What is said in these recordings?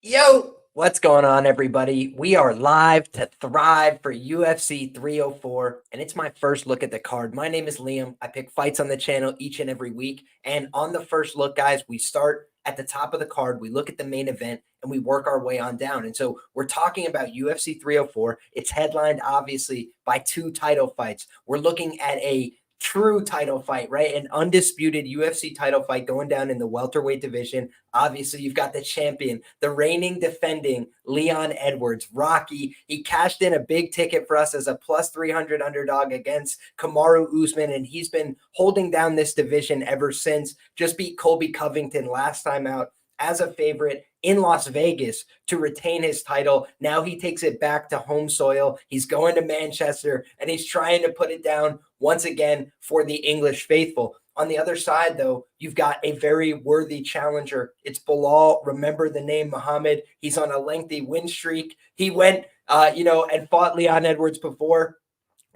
Yo, what's going on, everybody? We are live to thrive for UFC 304, and it's my first look at the card. My name is Liam. I pick fights on the channel each and every week. And on the first look, guys, we start at the top of the card. We look at the main event and we work our way on down. And so we're talking about UFC 304. It's headlined, obviously, by two title fights. We're looking at a true title fight, right? An undisputed UFC title fight going down in the welterweight division. Obviously, you've got the champion, the reigning defending Leon Edwards, Rocky. He cashed in a big ticket for us as a plus 300 underdog against Kamaru Usman, and he's been holding down this division ever since. Just beat Colby Covington last time out as a favorite in Las Vegas to retain his title. Now he takes it back to home soil. He's going to Manchester and he's trying to put it down once again for the English faithful. On the other side, though, you've got a very worthy challenger. It's Belal. Remember the name Muhammad. He's on a lengthy win streak. He went, and fought Leon Edwards before.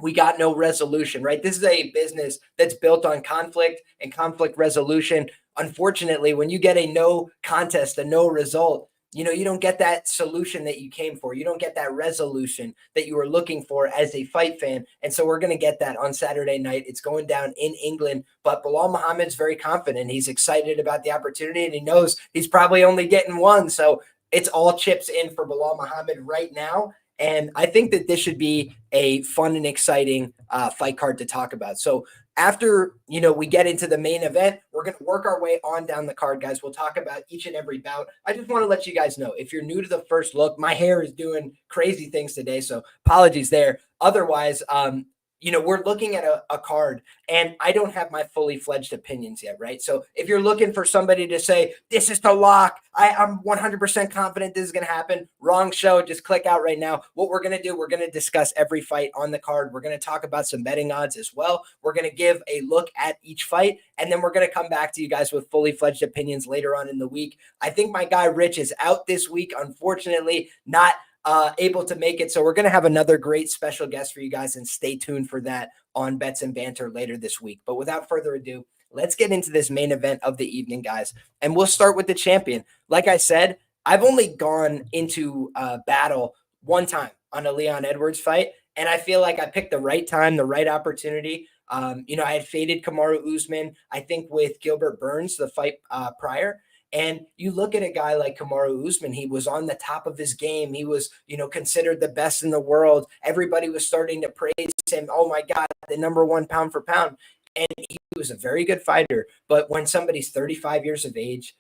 We got no resolution, right? This is a business that's built on conflict and conflict resolution. Unfortunately, when you get a no contest, a no result, you don't get that solution that you came for. You don't get that resolution that you were looking for as a fight fan. And so we're going to get that on Saturday night. It's going down in England, but Belal Muhammad's very confident. He's excited about the opportunity and he knows he's probably only getting one. So it's all chips in for Belal Muhammad right now. And I think that this should be a fun and exciting fight card to talk about. So after, we get into the main event, we're going to work our way on down the card, guys. We'll talk about each and every bout. I just want to let you guys know, if you're new to the first look, my hair is doing crazy things today, so apologies there. Otherwise, we're looking at a card and I don't have my fully fledged opinions yet, right? So if you're looking for somebody to say, this is the lock, I'm 100% confident this is going to happen, wrong show, just click out right now. What we're going to do, we're going to discuss every fight on the card. We're going to talk about some betting odds as well. We're going to give a look at each fight, and then we're going to come back to you guys with fully fledged opinions later on in the week. I think my guy Rich is out this week, unfortunately, not able to make it. So we're going to have another great special guest for you guys, and stay tuned for that on Bets and Banter later this week. But without further ado, let's get into this main event of the evening, guys. And we'll start with the champion. Like I said, I've only gone into battle one time on a Leon Edwards fight, and I feel like I picked the right time, the right opportunity. I had faded Kamaru Usman, I think, with Gilbert Burns, the fight prior. And you look at a guy like Kamaru Usman, he was on the top of his game. He was, considered the best in the world. Everybody was starting to praise him. Oh my God, the number one pound for pound. And he was a very good fighter. But when somebody's 35 years of age,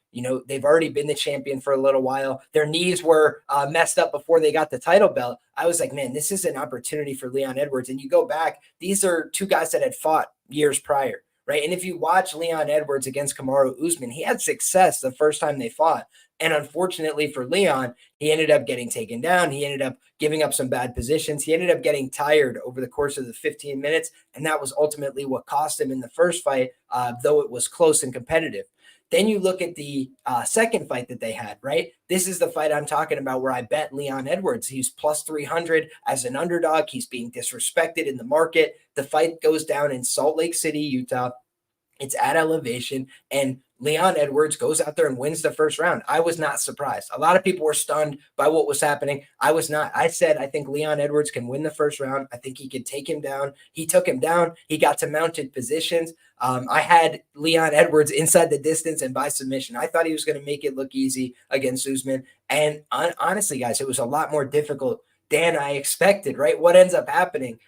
they've already been the champion for a little while. Their knees were messed up before they got the title belt. I was like, man, this is an opportunity for Leon Edwards. And you go back, these are two guys that had fought years prior. Right. And if you watch Leon Edwards against Kamaru Usman, he had success the first time they fought. And unfortunately for Leon, he ended up getting taken down. He ended up giving up some bad positions. He ended up getting tired over the course of the 15 minutes. And that was ultimately what cost him in the first fight, though it was close and competitive. Then you look at the second fight that they had, right? This is the fight I'm talking about where I bet Leon Edwards. He's plus 300 as an underdog. He's being disrespected in the market. The fight goes down in Salt Lake City, Utah. It's at elevation, and Leon Edwards goes out there and wins the first round. I was not surprised. A lot of people were stunned by what was happening. I was not. I said, I think Leon Edwards can win the first round. I think he could take him down. He took him down. He got to mounted positions. I had Leon Edwards inside the distance and by submission. I thought he was going to make it look easy against Usman. And honestly, guys, it was a lot more difficult than I expected, right? What ends up happening?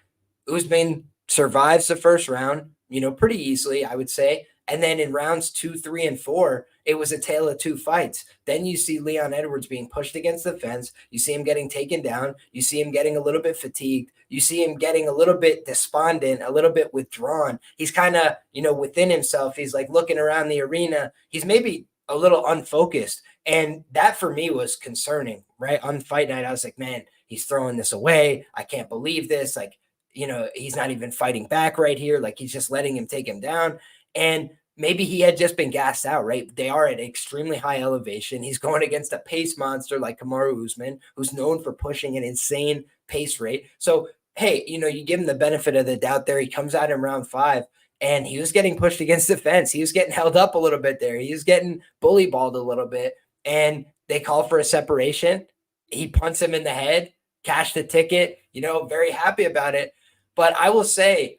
Usman survives the first round, pretty easily, I would say. And then in rounds 2, 3, and 4, it was a tale of two fights. Then you see Leon Edwards being pushed against the fence. You see him getting taken down. You see him getting a little bit fatigued. You see him getting a little bit despondent, a little bit withdrawn. He's kind of, within himself. He's like looking around the arena. He's maybe a little unfocused. And that for me was concerning, right? On fight night, I was like, man, he's throwing this away. I can't believe this. Like, he's not even fighting back right here. Like, he's just letting him take him down. And maybe he had just been gassed out, right? They are at extremely high elevation. He's going against a pace monster like Kamaru Usman, who's known for pushing an insane pace rate. So, hey, you give him the benefit of the doubt there. He comes out in round 5, and he was getting pushed against the fence. He was getting held up a little bit there. He was getting bully balled a little bit. And They call for a separation. He punts him in the head, cashed the ticket, very happy about it. But I will say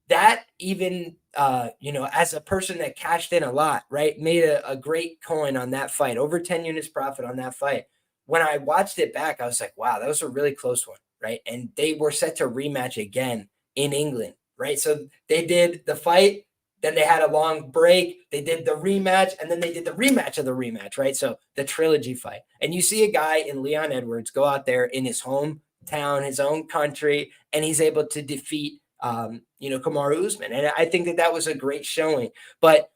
that even, as a person that cashed in a lot, right, made a great coin on that fight, over 10 units profit on that fight. When I watched it back, I was like, wow, that was a really close one, right? And they were set to rematch again in England, right? So they did the fight, then they had a long break, they did the rematch, and then they did the rematch of the rematch, right? So the trilogy fight. And you see a guy in Leon Edwards go out there in his hometown, his own country, and he's able to defeat Kamaru Usman. And I think that was a great showing. But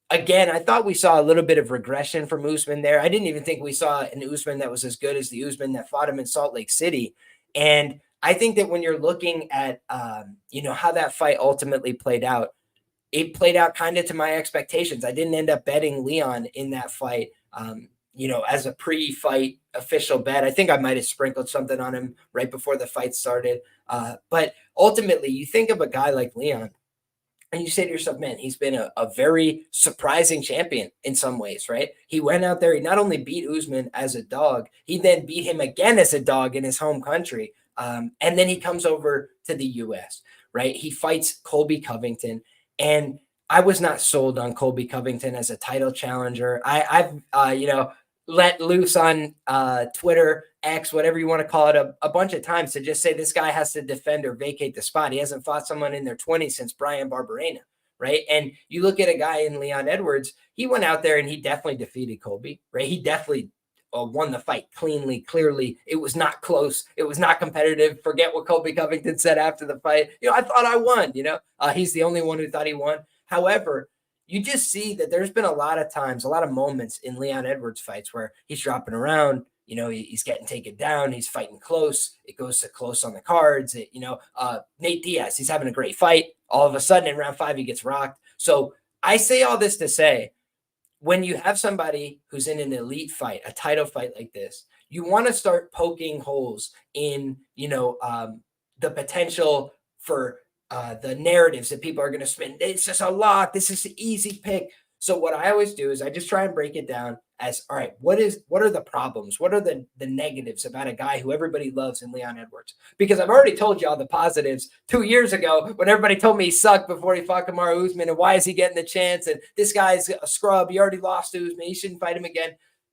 again, I thought we saw a little bit of regression from Usman there. I didn't even think we saw an Usman that was as good as the Usman that fought him in Salt Lake City. And I think that when you're looking at, how that fight ultimately played out, it played out kind of to my expectations. I didn't end up betting Leon in that fight, as a pre-fight official bet. I think I might have sprinkled something on him right before the fight started. But ultimately, you think of a guy like Leon, and you say to yourself, man, he's been a very surprising champion in some ways, right? He went out there, he not only beat Usman as a dog, he then beat him again as a dog in his home country. And then he comes over to the U.S., right? He fights Colby Covington. And I was not sold on Colby Covington as a title challenger. I've let loose on Twitter, X, whatever you want to call it, a bunch of times to just say this guy has to defend or vacate the spot. He hasn't fought someone in their 20s since Brian Barberena, right? And you look at a guy in Leon Edwards, he went out there and he definitely defeated Colby, right? He definitely won the fight cleanly, clearly. It was not close. It was not competitive. Forget what Colby Covington said after the fight. I thought I won, he's the only one who thought he won. However, you just see that there's been a lot of times, a lot of moments in Leon Edwards fights where he's dropping around, he's getting taken down. He's fighting close. It goes to close on the cards. Nate Diaz, he's having a great fight. All of a sudden in round 5, he gets rocked. So I say all this to say, when you have somebody who's in an elite fight, a title fight like this, you want to start poking holes in, the potential for the narratives that people are going to spin. It's just a lock. This is an easy pick. So what I always do is I just try and break it down as, all right, what are the problems? What are the negatives about a guy who everybody loves in Leon Edwards? Because I've already told you all the positives 2 years ago when everybody told me he sucked before he fought Kamaru Usman, and why is he getting the chance? And this guy's a scrub. He already lost to Usman. He shouldn't fight him again.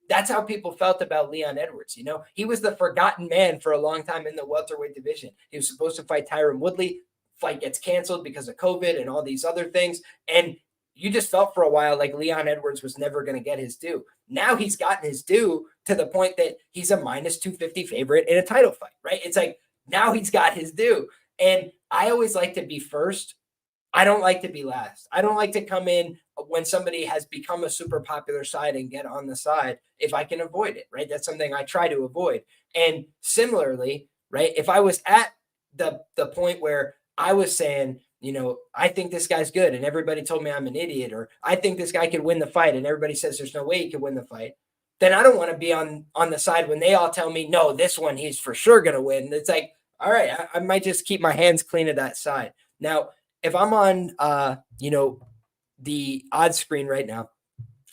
That's how people felt about Leon Edwards. He was the forgotten man for a long time in the welterweight division. He was supposed to fight Tyron Woodley. Fight gets canceled because of COVID and all these other things. And you just felt for a while like Leon Edwards was never going to get his due. Now he's gotten his due to the point that he's a minus 250 favorite in a title fight, right? It's like now he's got his due. And I always like to be first. I don't like to be last. I don't like to come in when somebody has become a super popular side and get on the side if I can avoid it, right? That's something I try to avoid. And similarly, right, if I was at the point where I was saying, I think this guy's good, and everybody told me I'm an idiot, or I think this guy could win the fight, and everybody says there's no way he could win the fight, then I don't want to be on the side when they all tell me, no, this one he's for sure going to win. It's like, all right, I might just keep my hands clean at that side. Now, if I'm on, the odds screen right now,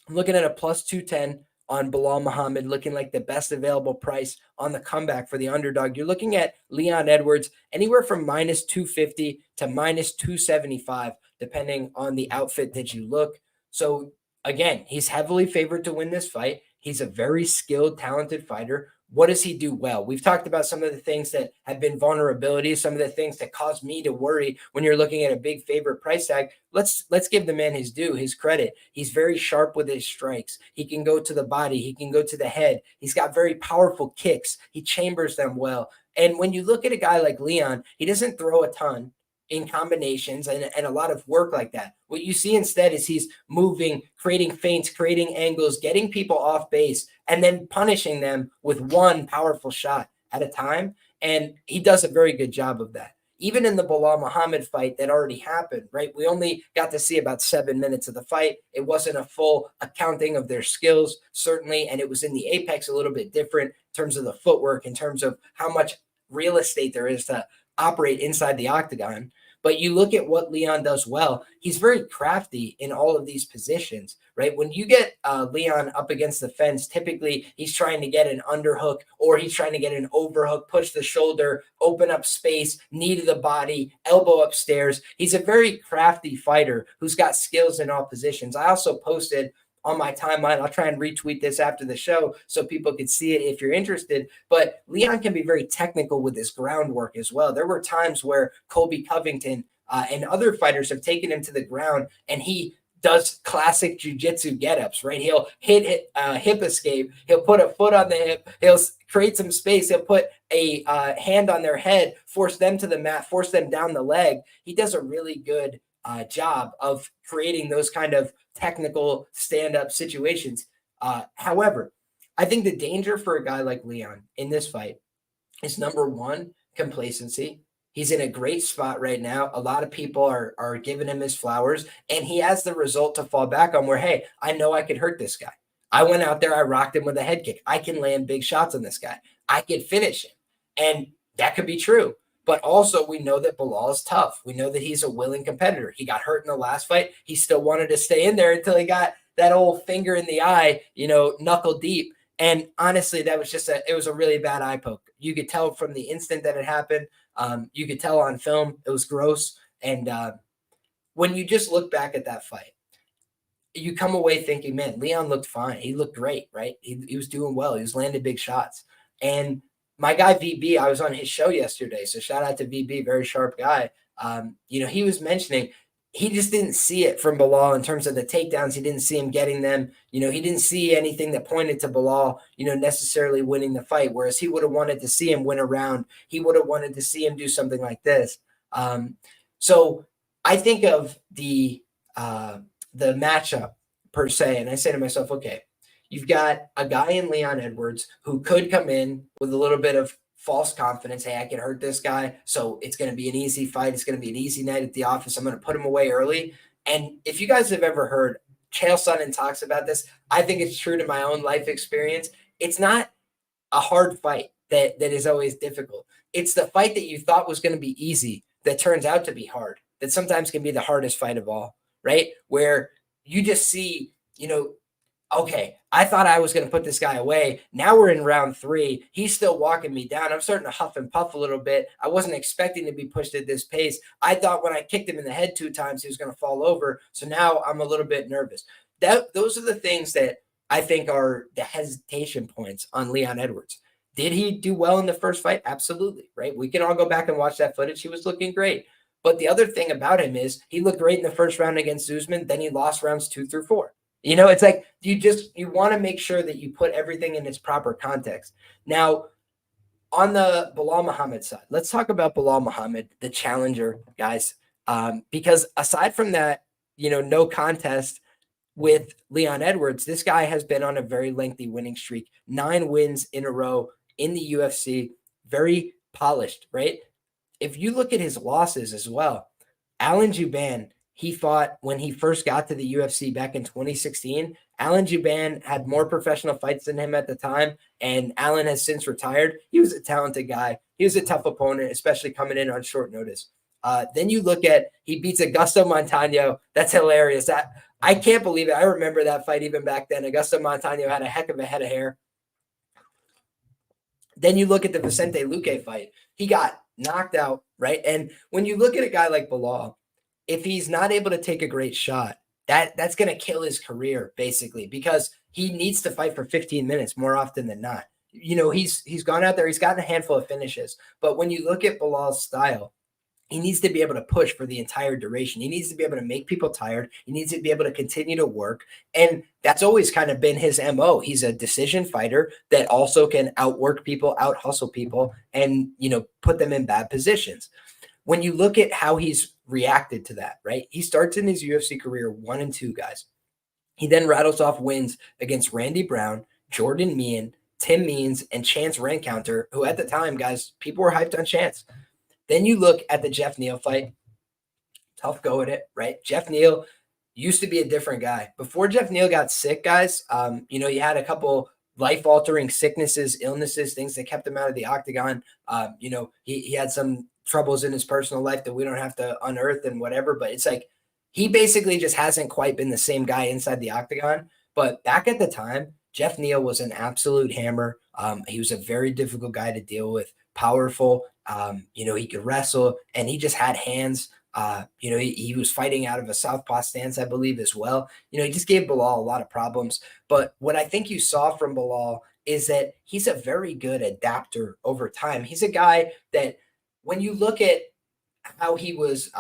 I'm looking at a plus 210 on Belal Muhammad, looking like the best available price on the comeback for the underdog. You're looking at Leon Edwards anywhere from minus 250 to minus 275, depending on the outfit that you look. So again, he's heavily favored to win this fight. He's a very skilled, talented fighter. What does he do well? We've talked about some of the things that have been vulnerabilities, some of the things that cause me to worry when you're looking at a big favorite price tag. Let's give the man his due, his credit. He's very sharp with his strikes. He can go to the body. He can go to the head. He's got very powerful kicks. He chambers them well. And when you look at a guy like Leon, he doesn't throw a ton in combinations and a lot of work like that. What you see instead is he's moving, creating feints, creating angles, getting people off base, and then punishing them with one powerful shot at a time. And he does a very good job of that. Even in the Belal Muhammad fight that already happened, right? We only got to see about 7 minutes of the fight. It wasn't a full accounting of their skills, certainly. And it was in the apex a little bit different in terms of the footwork, in terms of how much real estate there is to operate inside the octagon. But you look at what Leon does well, he's very crafty in all of these positions, right? When you get Leon up against the fence, typically he's trying to get an underhook or he's trying to get an overhook, push the shoulder, open up space, knee to the body, elbow upstairs. He's a very crafty fighter who's got skills in all positions. I also posted on my timeline. I'll try and retweet this after the show so people can see it if you're interested. But Leon can be very technical with his groundwork as well. There were times where Colby Covington and other fighters have taken him to the ground and he does classic jiu-jitsu get-ups, right? He'll hit hip escape. He'll put a foot on the hip. He'll create some space. He'll put a hand on their head, force them to the mat, force them down the leg. He does a really good job of creating those kind of technical stand-up situations. However, I think the danger for a guy like Leon in this fight is, number one, complacency. He's in a great spot right now. A lot of people are giving him his flowers, and he has the result to fall back on where, hey, I know I could hurt this guy. I went out there, I rocked him with a head kick. I can land big shots on this guy. I could finish him. And that could be true. But also we know that Belal is tough. We know that he's a willing competitor. He got hurt in the last fight. He still wanted to stay in there until he got that old finger in the eye, knuckle deep. And honestly, that was it was a really bad eye poke. You could tell from the instant that it happened. You could tell on film. It was gross. And when you just look back at that fight, you come away thinking, man, Leon looked fine. He looked great, right? He was doing well. He was landing big shots. And my guy VB, I was on his show yesterday, so shout out to VB, very sharp guy. He was mentioning he just didn't see it from Belal in terms of the takedowns. He didn't see him getting them. He didn't see anything that pointed to Belal, necessarily winning the fight, whereas he would have wanted to see him win a round. He would have wanted to see him do something like this. So I think of the matchup per se, and I say to myself, okay, you've got a guy in Leon Edwards who could come in with a little bit of false confidence. Hey, I can hurt this guy, so it's going to be an easy fight. It's going to be an easy night at the office. I'm going to put him away early. And if you guys have ever heard Chael Sonnen talks about this, I think it's true to my own life experience. It's not a hard fight that is always difficult. It's the fight that you thought was going to be easy that turns out to be hard, that sometimes can be the hardest fight of all, right? Where you just see, okay, I thought I was going to put this guy away. Now we're in round 3. He's still walking me down. I'm starting to huff and puff a little bit. I wasn't expecting to be pushed at this pace. I thought when I kicked him in the head 2 times, he was going to fall over. So now I'm a little bit nervous. Those are the things that I think are the hesitation points on Leon Edwards. Did he do well in the first fight? Absolutely, right? We can all go back and watch that footage. He was looking great. But the other thing about him is he looked great in the first round against Usman. Then he lost rounds 2 through 4. It's like you want to make sure that you put everything in its proper context. Now, on the Belal Muhammad side, let's talk about Belal Muhammad, the challenger, guys. Because aside from that, no contest with Leon Edwards, this guy has been on a very lengthy winning streak, 9 wins in a row in the UFC, very polished, right? If you look at his losses as well, Alan Jouban, he fought when he first got to the UFC back in 2016. Alan Jouban had more professional fights than him at the time, and Alan has since retired. He was a talented guy. He was a tough opponent, especially coming in on short notice. Then you look at, he beats Augusto Montano. That's hilarious. I can't believe it. I remember that fight even back then. Augusto Montano had a heck of a head of hair. Then you look at the Vicente Luque fight. He got knocked out, right? And when you look at a guy like Belal, if he's not able to take a great shot, that's going to kill his career, basically, because he needs to fight for 15 minutes more often than not. He's gone out there, he's gotten a handful of finishes. But when you look at Belal's style, he needs to be able to push for the entire duration. He needs to be able to make people tired. He needs to be able to continue to work. And that's always kind of been his MO. He's a decision fighter that also can outwork people, out-hustle people, and, put them in bad positions. When you look at how he's reacted to that, right? He starts in his UFC career 1-2, guys. He then rattles off wins against Randy Brown, Jordan Meehan, Tim Means, and Chance Rencounter, who at the time, guys, people were hyped on Chance. Then you look at the Jeff Neal fight. Tough go at it, right? Jeff Neal used to be a different guy. Before Jeff Neal got sick, guys, he had a couple life-altering sicknesses, illnesses, things that kept him out of the octagon. He had some troubles in his personal life that we don't have to unearth and whatever, but it's like he basically just hasn't quite been the same guy inside the octagon. But back at the time, Jeff Neal was an absolute hammer. He was a very difficult guy to deal with, powerful. He could wrestle, and he just had hands. He was fighting out of a southpaw stance, I believe, as well. He just gave Belal a lot of problems. But what I think you saw from Belal is that he's a very good adapter over time. He's a guy that when you look at how he was,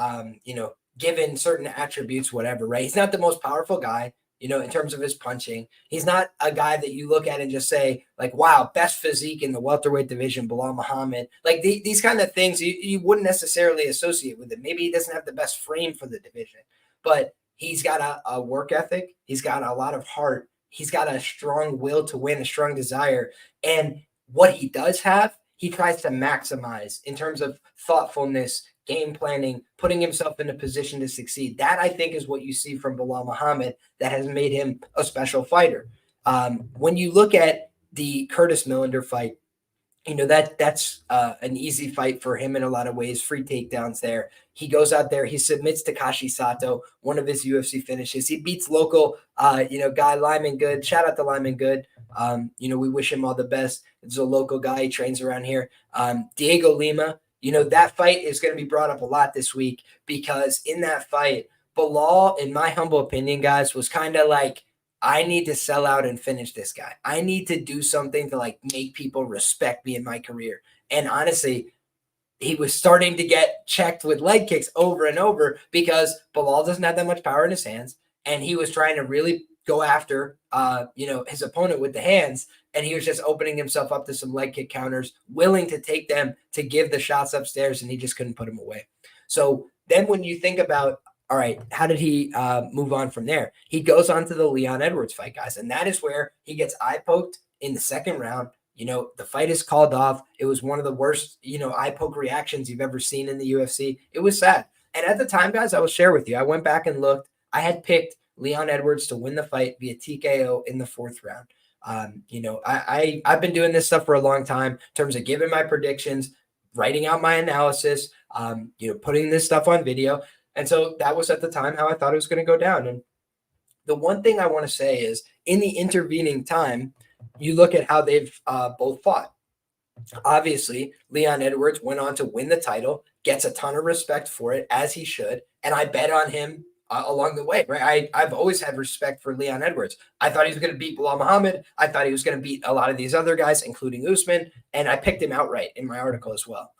given certain attributes, whatever, right? He's not the most powerful guy, in terms of his punching. He's not a guy that you look at and just say, like, wow, best physique in the welterweight division, Belal Muhammad. Like these kind of things you wouldn't necessarily associate with it. Maybe he doesn't have the best frame for the division, but he's got a work ethic. He's got a lot of heart. He's got a strong will to win, a strong desire. And what he does have, he tries to maximize in terms of thoughtfulness, game planning, putting himself in a position to succeed. That, I think, is what you see from Belal Muhammad that has made him a special fighter. When you look at the Curtis Millender fight, that's an easy fight for him in a lot of ways. Free takedowns there. He goes out there. He submits Takashi Sato, one of his UFC finishes. He beats local, guy Lyman Good. Shout out to Lyman Good. We wish him all the best. It's a local guy. He trains around here. Diego Lima. That fight is going to be brought up a lot this week because in that fight, Belal, in my humble opinion, guys, was kind of like, I need to sell out and finish this guy. I need to do something to make people respect me in my career. And honestly, he was starting to get checked with leg kicks over and over because Belal doesn't have that much power in his hands. And he was trying to really go after, his opponent with the hands. And he was just opening himself up to some leg kick counters, willing to take them to give the shots upstairs, and he just couldn't put him away. So then when you think about, all right, how did he move on from there? He goes on to the Leon Edwards fight, guys, and that is where he gets eye poked in the second round. The fight is called off. It was one of the worst, eye poke reactions you've ever seen in the UFC. It was sad. And at the time, guys, I will share with you, I went back and looked. I had picked Leon Edwards to win the fight via TKO in the fourth round. I've been doing this stuff for a long time in terms of giving my predictions, writing out my analysis, putting this stuff on video. And so that was at the time how I thought it was going to go down. And the one thing I want to say is in the intervening time, you look at how they've both fought. Obviously, Leon Edwards went on to win the title, gets a ton of respect for it, as he should. And I bet on him along the way, right? I've always had respect for Leon Edwards. I thought he was going to beat Belal Muhammad. I thought he was going to beat a lot of these other guys, including Usman, and I picked him outright in my article as well.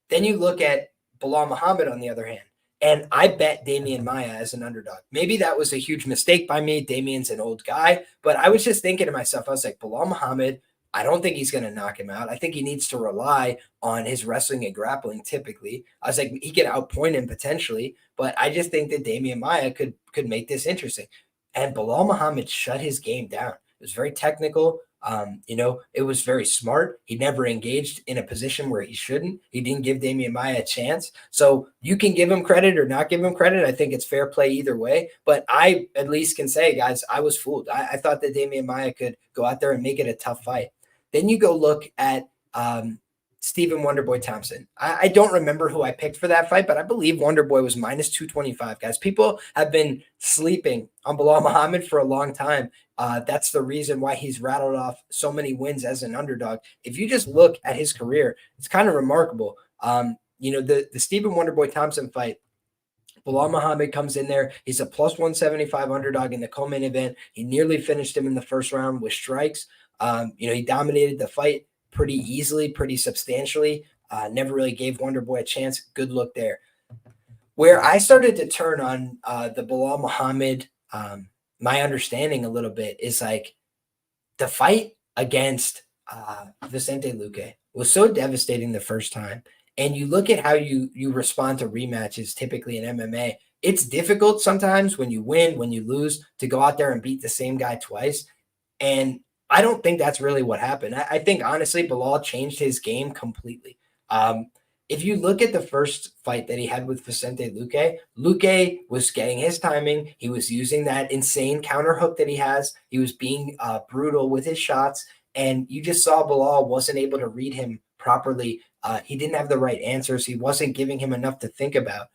Then you look at Belal Muhammad on the other hand, and I bet Demian Maia as an underdog. Maybe that was a huge mistake by me. Damian's an old guy, but I was just thinking to myself, I was like, Belal Muhammad, I don't think he's going to knock him out. I think he needs to rely on his wrestling and grappling typically. I was like, he could outpoint him potentially, but I just think that Demian Maia could make this interesting. And Belal Muhammad shut his game down. It was very technical. It was very smart. He never engaged in a position where he shouldn't. He didn't give Demian Maia a chance. So you can give him credit or not give him credit. I think it's fair play either way. But I at least can say, guys, I was fooled. I thought that Demian Maia could go out there and make it a tough fight. Then you go look at Stephen Wonderboy Thompson. I don't remember who I picked for that fight, but I believe Wonderboy was minus 225, guys. People have been sleeping on Belal Muhammad for a long time. That's the reason why he's rattled off so many wins as an underdog. If you just look at his career, it's kind of remarkable. The Stephen Wonderboy Thompson fight, Belal Muhammad comes in there. He's a plus 175 underdog in the co-main event. He nearly finished him in the first round with strikes. He dominated the fight pretty easily, pretty substantially. Never really gave Wonderboy a chance. Good look there. Where I started to turn on the Belal Muhammad, my understanding a little bit is like the fight against Vicente Luque was so devastating the first time. And you look at how you respond to rematches typically in MMA. It's difficult sometimes when you win, when you lose, to go out there and beat the same guy twice. And I don't think that's really what happened. I think, honestly, Belal changed his game completely. If you look at the first fight that he had with Vicente Luque, Luque was getting his timing. He was using that insane counter hook that he has. He was being brutal with his shots. And you just saw Belal wasn't able to read him properly. He didn't have the right answers. He wasn't giving him enough to think about.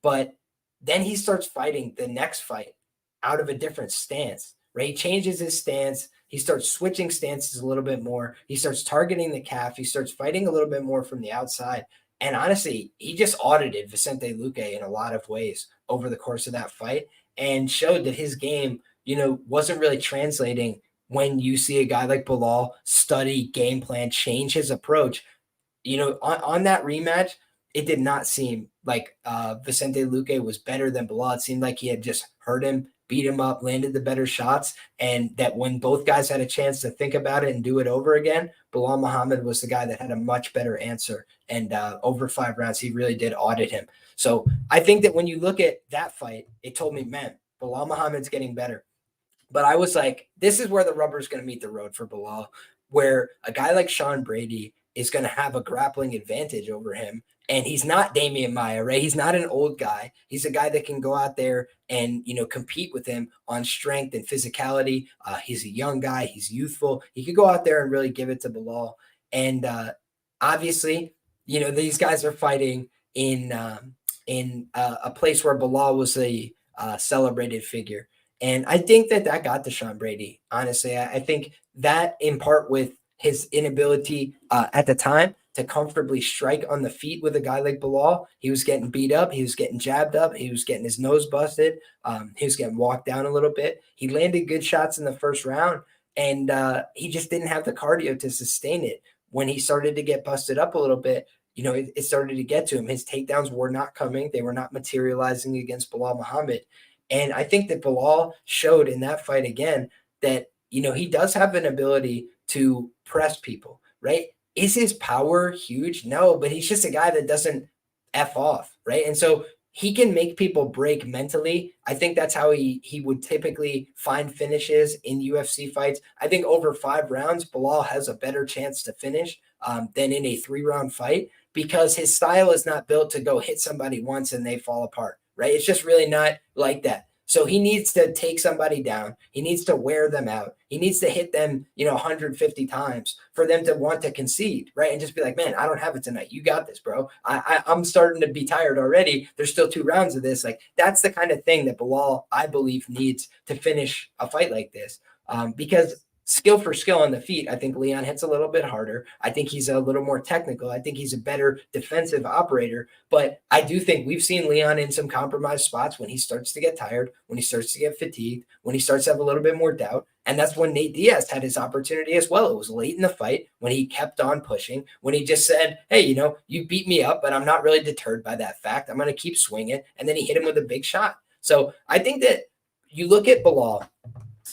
But then he starts fighting the next fight out of a different stance, right? He changes his stance. He starts switching stances a little bit more. He starts targeting the calf. He starts fighting a little bit more from the outside. And honestly, he just audited Vicente Luque in a lot of ways over the course of that fight and showed that his game, wasn't really translating when you see a guy like Belal study, game plan, change his approach. On that rematch, it did not seem like Vicente Luque was better than Belal. It seemed like he had just hurt him, beat him up, landed the better shots, and that when both guys had a chance to think about it and do it over again, Belal Muhammad was the guy that had a much better answer. And over 5 rounds, he really did audit him. So I think that when you look at that fight, it told me, man, Belal Muhammad's getting better. But I was like, this is where the rubber is going to meet the road for Belal, where a guy like Sean Brady is going to have a grappling advantage over him. And he's not Damian Maia, right? He's not an old guy. He's a guy that can go out there and, compete with him on strength and physicality. He's a young guy. He's youthful. He could go out there and really give it to Belal. And obviously, these guys are fighting in a place where Belal was a celebrated figure. And I think that got to Sean Brady, honestly. I think that in part with his inability at the time to comfortably strike on the feet with a guy like Belal. He was getting beat up. He was getting jabbed up. He was getting his nose busted. He was getting walked down a little bit. He landed good shots in the first round, and he just didn't have the cardio to sustain it. When he started to get busted up a little bit, it started to get to him. His takedowns were not coming. They were not materializing against Belal Muhammad. And I think that Belal showed in that fight again that, he does have an ability to press people, right? Is his power huge? No, but he's just a guy that doesn't F off, right? And so he can make people break mentally. I think that's how he would typically find finishes in UFC fights. I think over 5 rounds, Belal has a better chance to finish than in a 3-round fight because his style is not built to go hit somebody once and they fall apart, right? It's just really not like that. So he needs to take somebody down. He needs to wear them out. He needs to hit them, 150 times for them to want to concede, right? And just be like, man, I don't have it tonight. You got this, bro. I'm starting to be tired already. There's still 2 rounds of this. Like, that's the kind of thing that Belal, I believe, needs to finish a fight like this. Because skill for skill on the feet, I think Leon hits a little bit harder. I think he's a little more technical. I think he's a better defensive operator. But I do think we've seen Leon in some compromised spots when he starts to get tired, when he starts to get fatigued, when he starts to have a little bit more doubt. And that's when Nate Diaz had his opportunity as well. It was late in the fight when he kept on pushing, when he just said, hey, you beat me up, but I'm not really deterred by that fact. I'm going to keep swinging. And then he hit him with a big shot. So I think that you look at Belal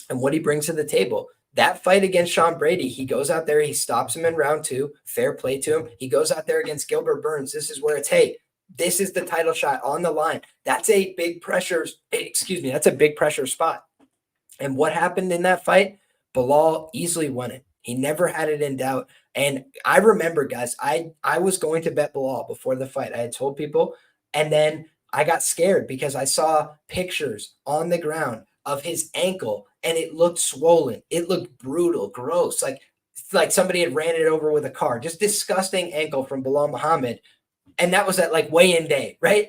and what he brings to the table. That fight against Sean Brady, he goes out there, he stops him in round 2, fair play to him. He goes out there against Gilbert Burns. This is where it's, hey, this is the title shot on the line. That's a big pressure, that's a big pressure spot. And what happened in that fight? Belal easily won it. He never had it in doubt. And I remember, guys, I was going to bet Belal before the fight. I had told people, and then I got scared because I saw pictures on the ground of his ankle, and it looked swollen. It looked brutal, gross, like somebody had ran it over with a car. Just disgusting ankle from Belal Muhammad, and that was at like weigh-in day, right?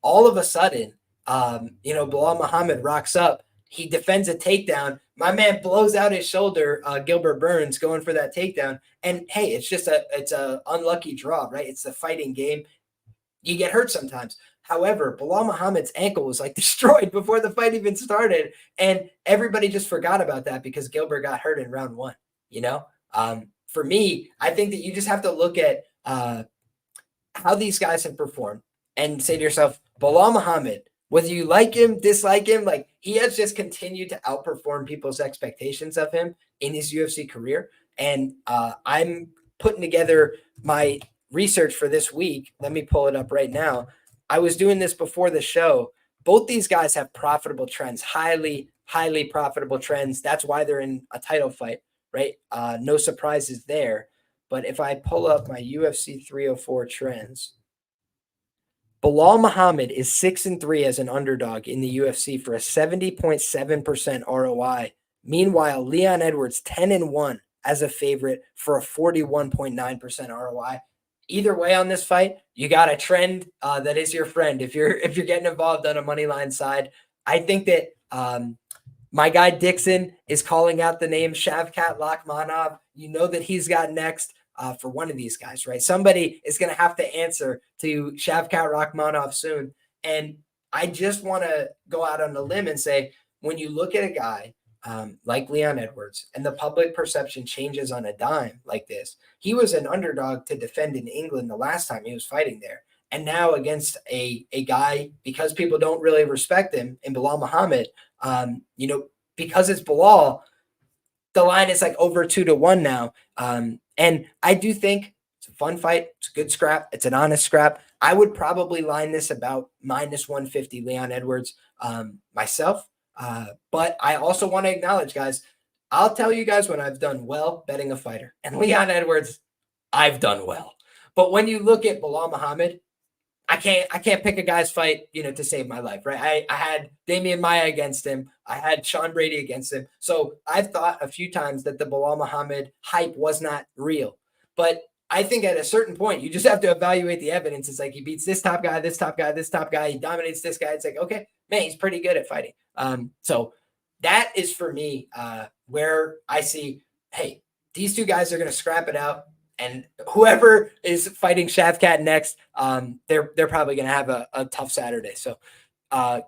All of a sudden, Belal Muhammad rocks up. He defends a takedown. My man blows out his shoulder, Gilbert Burns, going for that takedown. And hey, it's a unlucky draw, right? It's the fighting game. You get hurt sometimes. However, Belal Muhammad's ankle was like destroyed before the fight even started. And everybody just forgot about that because Gilbert got hurt in round 1, For me, I think that you just have to look at how these guys have performed and say to yourself, Belal Muhammad, whether you like him, dislike him, like he has just continued to outperform people's expectations of him in his UFC career. And I'm putting together my research for this week. Let me pull it up right now. I was doing this before the show. Both these guys have profitable trends, highly, highly profitable trends. That's why they're in a title fight, right? No surprises there. But if I pull up my UFC 304 trends, Belal Muhammad is 6-3 as an underdog in the UFC for a 70.7% ROI. Meanwhile, Leon Edwards 10-1 as a favorite for a 41.9% ROI. Either way on this fight, you got a trend that is your friend. If you're getting involved on a money line side, I think that my guy Dixon is calling out the name Shavkat Rakhmonov. You know that he's got next for one of these guys, right? Somebody is going to have to answer to Shavkat Rakhmonov soon. And I just want to go out on a limb and say, when you look at a guy like Leon Edwards and the public perception changes on a dime like this, he was an underdog to defend in England the last time he was fighting there. And now against a guy, because people don't really respect him, in Belal Muhammad, because it's Belal, the line is like over 2-1 now. And I do think it's a fun fight. It's a good scrap. It's an honest scrap. I would probably line this about -150 Leon Edwards myself. But I also want to acknowledge, guys, I'll tell you guys when I've done well betting a fighter. And Leon Edwards, I've done well. But when you look at Belal Muhammad, I can't pick a guy's fight, to save my life, right? I had Damian Maia against him. I had Sean Brady against him. So I've thought a few times that the Belal Muhammad hype was not real. But I think at a certain point, you just have to evaluate the evidence. It's like he beats this top guy, this top guy, this top guy. He dominates this guy. It's like, okay, man, he's pretty good at fighting. So that is for me where I see, hey, these two guys are going to scrap it out. And whoever is fighting Shavkat next, they're probably going to have a tough Saturday. So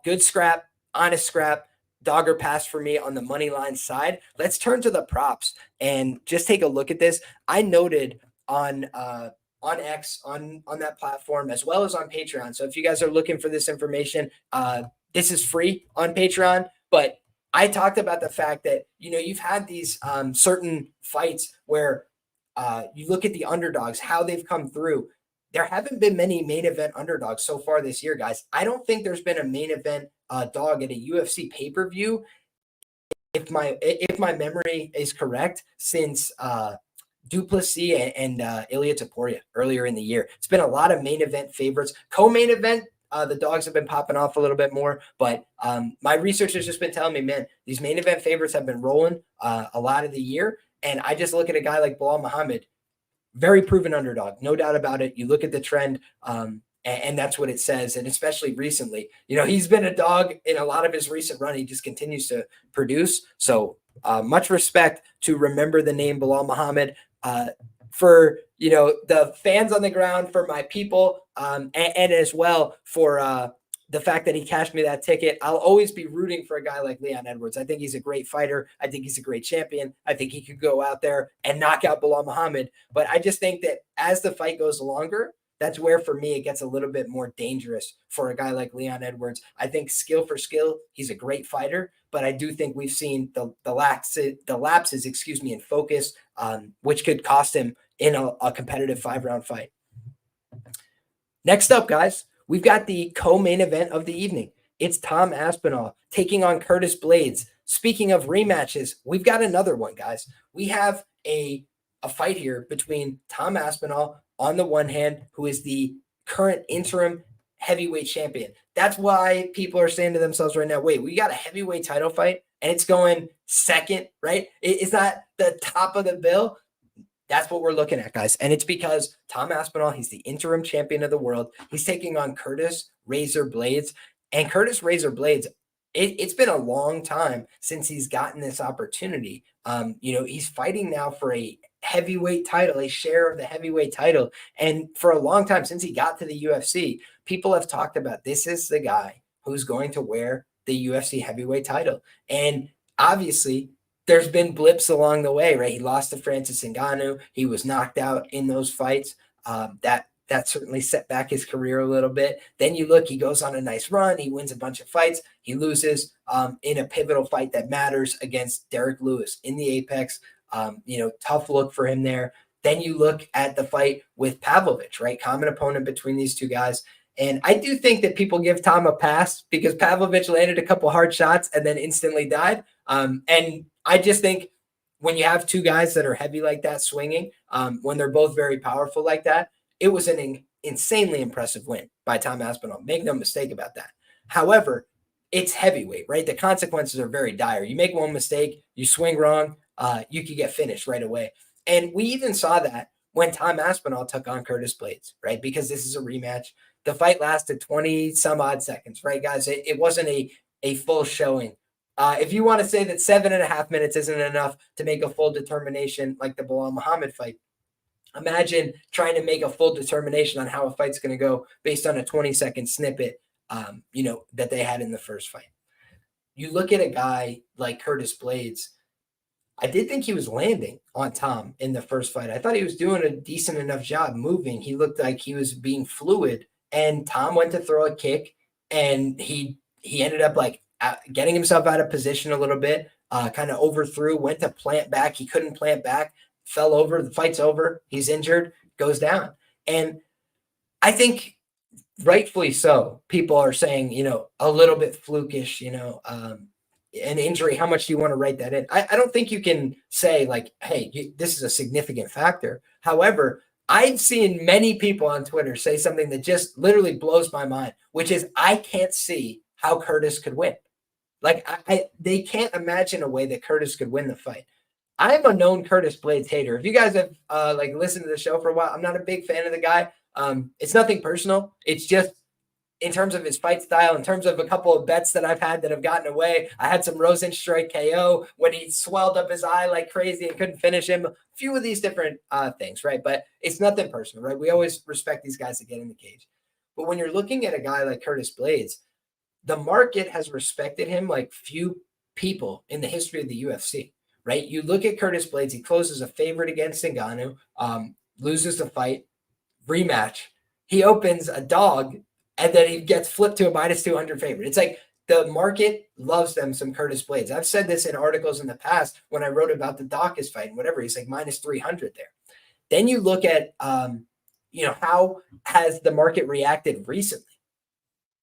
good scrap, honest scrap, dogger pass for me on the money line side. Let's turn to the props and just take a look at this. I noted on X, on that platform, as well as on Patreon. So if you guys are looking for this information, this is free on Patreon. But I talked about the fact that, you've had these certain fights where you look at the underdogs, how they've come through. There haven't been many main event underdogs so far this year, guys. I don't think there's been a main event dog at a UFC pay-per-view, if my memory is correct, since Duplessis and Ilia Topuria earlier in the year. It's been a lot of main event favorites. Co-main event, the dogs have been popping off a little bit more, but my research has just been telling me, man, these main event favorites have been rolling a lot of the year. And I just look at a guy like Belal Muhammad, very proven underdog, no doubt about it. You look at the trend, and that's what it says. And especially recently, he's been a dog in a lot of his recent run. He just continues to produce. So much respect to remember the name Belal Muhammad. For the fans on the ground, for my people, and as well for the fact that he cashed me that ticket. I'll always be rooting for a guy like Leon Edwards. I think he's a great fighter. I think he's a great champion. I think he could go out there and knock out Belal Muhammad. But I just think that as the fight goes longer, that's where, for me, it gets a little bit more dangerous for a guy like Leon Edwards. I think skill for skill, he's a great fighter, but I do think we've seen the lapses, in focus, which could cost him in a competitive 5-round fight. Next up, guys, we've got the co-main event of the evening. It's Tom Aspinall taking on Curtis Blaydes. Speaking of rematches, we've got another one, guys. We have a fight here between Tom Aspinall on the one hand, who is the current interim heavyweight champion. That's why people are saying to themselves right now, wait, we got a heavyweight title fight and it's going second, right? It's not the top of the bill. That's what we're looking at, guys. And it's because Tom Aspinall, he's the interim champion of the world. He's taking on Curtis Razor Blaydes. And Curtis Razor Blaydes, it's been a long time since he's gotten this opportunity. He's fighting now for a heavyweight title, a share of the heavyweight title. And for a long time, since he got to the UFC, people have talked about this is the guy who's going to wear the UFC heavyweight title. And obviously, there's been blips along the way, right? He lost to Francis Ngannou. He was knocked out in those fights. That certainly set back his career a little bit. Then you look, he goes on a nice run. He wins a bunch of fights. He loses in a pivotal fight that matters against Derek Lewis in the Apex. Tough look for him there. Then you look at the fight with Pavlovich, right? Common opponent between these two guys. And I do think that people give Tom a pass because Pavlovich landed a couple hard shots and then instantly died. And I just think when you have two guys that are heavy like that swinging, when they're both very powerful like that, it was an insanely impressive win by Tom Aspinall. Make no mistake about that. However, it's heavyweight, right? The consequences are very dire. You make one mistake, you swing wrong, you could get finished right away. And we even saw that when Tom Aspinall took on Curtis Blaydes, right? Because this is a rematch. The fight lasted 20 some odd seconds, right, guys? It wasn't a full showing. If you want to say that 7.5 minutes isn't enough to make a full determination like the Belal Muhammad fight, imagine trying to make a full determination on how a fight's going to go based on a 20-second snippet, that they had in the first fight. You look at a guy like Curtis Blaydes, I did think he was landing on Tom in the first fight. I thought he was doing a decent enough job moving. He looked like he was being fluid, and Tom went to throw a kick, and he ended up like getting himself out of position a little bit, kind of overthrew, went to plant back. He couldn't plant back, fell over. The fight's over. He's injured, goes down. And I think rightfully so, people are saying, a little bit flukish, an injury. How much do you want to write that in? I don't think you can say like, hey, this is a significant factor. However, I've seen many people on Twitter say something that just literally blows my mind, which is I can't see how Curtis could win. Like they can't imagine a way that Curtis could win the fight. I'm a known Curtis Blaydes hater. If you guys have listened to the show for a while, I'm not a big fan of the guy. It's nothing personal. It's just in terms of his fight style, in terms of a couple of bets that I've had that have gotten away. I had some Rosenstrike KO when he swelled up his eye like crazy and couldn't finish him. A few of these different things, right? But it's nothing personal, right? We always respect these guys that get in the cage. But when you're looking at a guy like Curtis Blaydes, the market has respected him like few people in the history of the UFC, right? You look at Curtis Blaydes, he closes a favorite against Ngannou, loses the fight, rematch. He opens a dog, and then he gets flipped to a -200 favorite. It's like the market loves them some Curtis Blaydes. I've said this in articles in the past when I wrote about the Dawkins fight and whatever. He's like -300 there. Then you look at, how has the market reacted recently?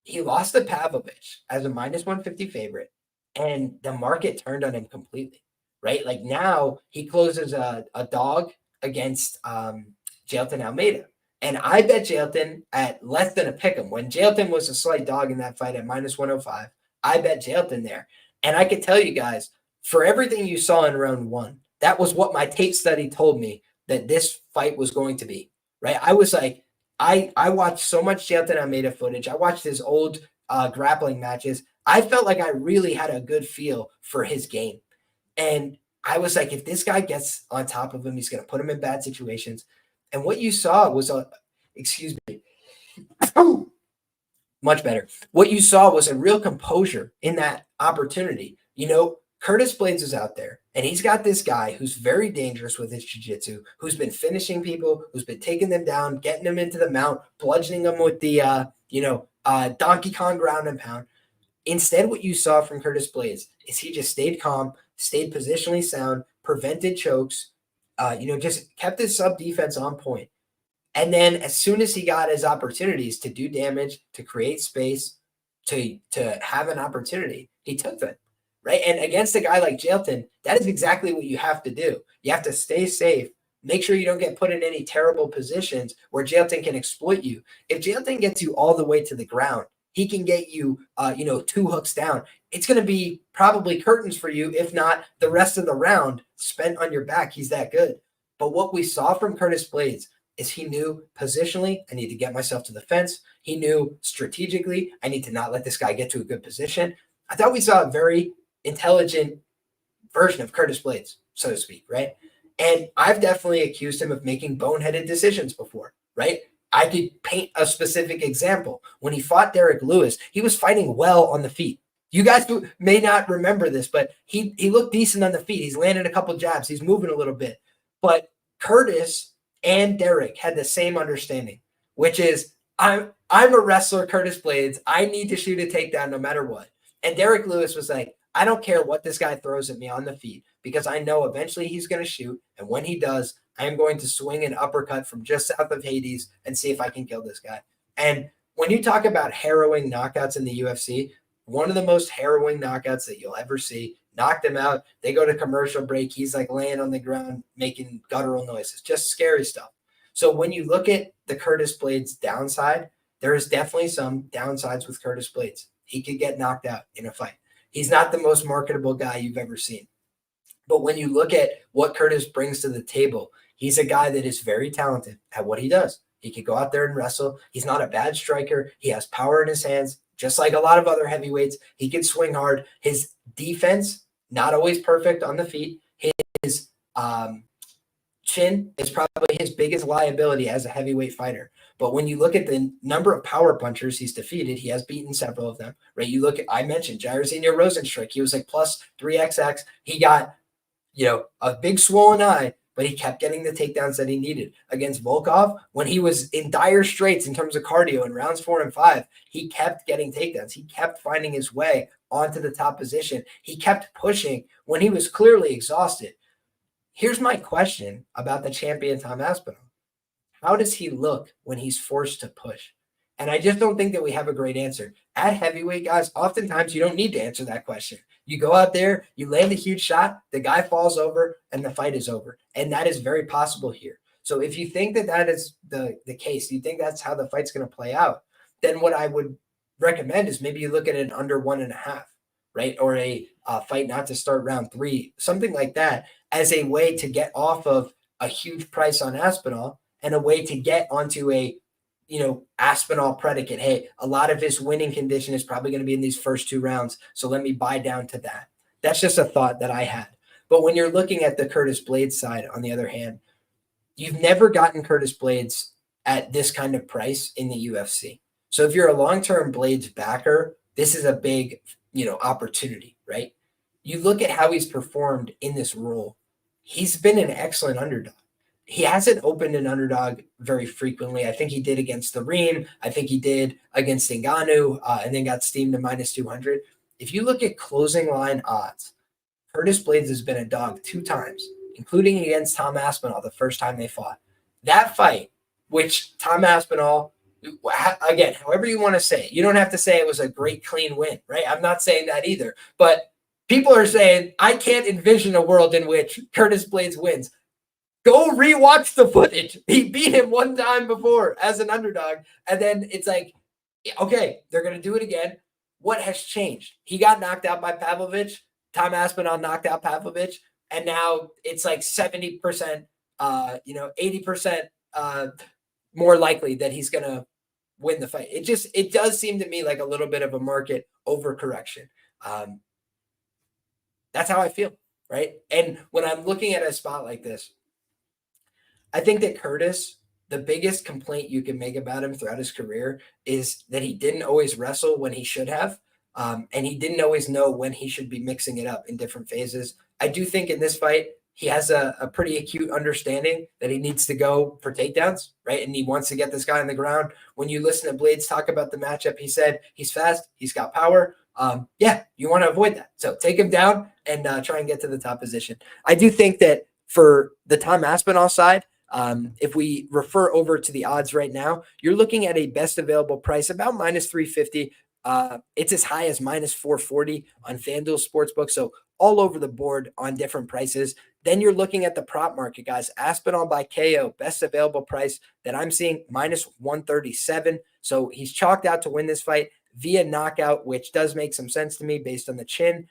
He lost to Pavlovich as a -150 favorite, and the market turned on him completely, right? Like now he closes a dog against Jailton Almeida. And I bet Jailton at less than a pick'em. When Jailton was a slight dog in that fight at -105, I bet Jailton there. And I could tell you guys, for everything you saw in round one, that was what my tape study told me that this fight was going to be, right? I was like, I watched so much Jailton Almeida footage. I watched his old grappling matches. I felt like I really had a good feel for his game. And I was like, if this guy gets on top of him, he's going to put him in bad situations. And what you saw was much better. What you saw was a real composure in that opportunity. Curtis Blaydes is out there, and he's got this guy who's very dangerous with his jiu-jitsu, who's been finishing people, who's been taking them down, getting them into the mount, bludgeoning them with the, Donkey Kong ground and pound. Instead, what you saw from Curtis Blaydes is he just stayed calm, stayed positionally sound, prevented chokes, just kept his sub defense on point. And then as soon as he got his opportunities to do damage, to create space, to have an opportunity, he took them, right? And against a guy like Jailton, that is exactly what you have to do. You have to stay safe, make sure you don't get put in any terrible positions where Jailton can exploit you. If Jailton gets you all the way to the ground, he can get you, 2 hooks down. It's going to be probably curtains for you, if not the rest of the round spent on your back. He's that good. But what we saw from Curtis Blaydes is he knew positionally, I need to get myself to the fence. He knew strategically, I need to not let this guy get to a good position. I thought we saw a very intelligent version of Curtis Blaydes, so to speak, right? And I've definitely accused him of making boneheaded decisions before, right? I could paint a specific example. When he fought Derek Lewis, he was fighting well on the feet. You guys may not remember this, but he looked decent on the feet. He's landed a couple jabs. He's moving a little bit. But Curtis and Derek had the same understanding, which is I'm a wrestler, Curtis Blaydes. I need to shoot a takedown no matter what. And Derek Lewis was like, I don't care what this guy throws at me on the feet because I know eventually he's going to shoot. And when he does, I am going to swing an uppercut from just south of Hades and see if I can kill this guy. And when you talk about harrowing knockouts in the UFC, one of the most harrowing knockouts that you'll ever see, knocked him out. They go to commercial break. He's like laying on the ground, making guttural noises, just scary stuff. So when you look at the Curtis Blaydes downside, there is definitely some downsides with Curtis Blaydes. He could get knocked out in a fight. He's not the most marketable guy you've ever seen. But when you look at what Curtis brings to the table, he's a guy that is very talented at what he does. He could go out there and wrestle. He's not a bad striker. He has power in his hands, just like a lot of other heavyweights. He can swing hard. His defense, not always perfect on the feet. His chin is probably his biggest liability as a heavyweight fighter. But when you look at the number of power punchers he's defeated, he has beaten several of them, right? You look at, I mentioned Jairzinho Rosenstruck. He was like plus 3XX. He got, a big swollen eye, but he kept getting the takedowns that he needed. Against Volkov, when he was in dire straits in terms of cardio in rounds 4 and 5, he kept getting takedowns. He kept finding his way onto the top position. He kept pushing when he was clearly exhausted. Here's my question about the champion, Tom Aspinall. How does he look when he's forced to push? And I just don't think that we have a great answer. At heavyweight, guys, oftentimes you don't need to answer that question. You go out there, you land a huge shot, the guy falls over, and the fight is over. And that is very possible here. So if you think that that is the case, you think that's how the fight's going to play out, then what I would recommend is maybe you look at an under 1.5, right? Or a fight not to start round 3, something like that, as a way to get off of a huge price on Aspinall and a way to get onto a Aspinall predicate. Hey, a lot of his winning condition is probably going to be in these first 2 rounds. So let me buy down to that. That's just a thought that I had. But when you're looking at the Curtis Blaydes side, on the other hand, you've never gotten Curtis Blaydes at this kind of price in the UFC. So if you're a long-term Blaydes backer, this is a big, opportunity, right? You look at how he's performed in this role. He's been an excellent underdog. He hasn't opened an underdog very frequently. I think he did against the Reem. I think he did against Ngannou, and then got steamed to minus 200. If you look at closing line odds, Curtis Blaydes has been a dog 2 times, including against Tom Aspinall the first time they fought. That fight, which Tom Aspinall, again, however you want to say it, you don't have to say it was a great, clean win, right? I'm not saying that either. But people are saying, I can't envision a world in which Curtis Blaydes wins. Go rewatch the footage. He beat him 1 time before as an underdog. And then it's like, okay, they're going to do it again. What has changed? He got knocked out by Pavlovich. Tom Aspinall knocked out Pavlovich. And now it's like 70%, 80% more likely that he's going to win the fight. It does seem to me like a little bit of a market overcorrection. That's how I feel, right? And when I'm looking at a spot like this, I think that Curtis, the biggest complaint you can make about him throughout his career is that he didn't always wrestle when he should have, and he didn't always know when he should be mixing it up in different phases. I do think in this fight, he has a pretty acute understanding that he needs to go for takedowns, right? And he wants to get this guy on the ground. When you listen to Blaydes talk about the matchup, he said he's fast, he's got power. You want to avoid that. So take him down and try and get to the top position. I do think that for the Tom Aspinall side, if we refer over to the odds right now, you're looking at a best available price about minus 350. It's as high as minus 440 on FanDuel Sportsbook. So all over the board on different prices. Then you're looking at the prop market, guys. Aspinall by KO, best available price that I'm seeing, minus 137. So he's chalked out to win this fight via knockout, which does make some sense to me based on the chin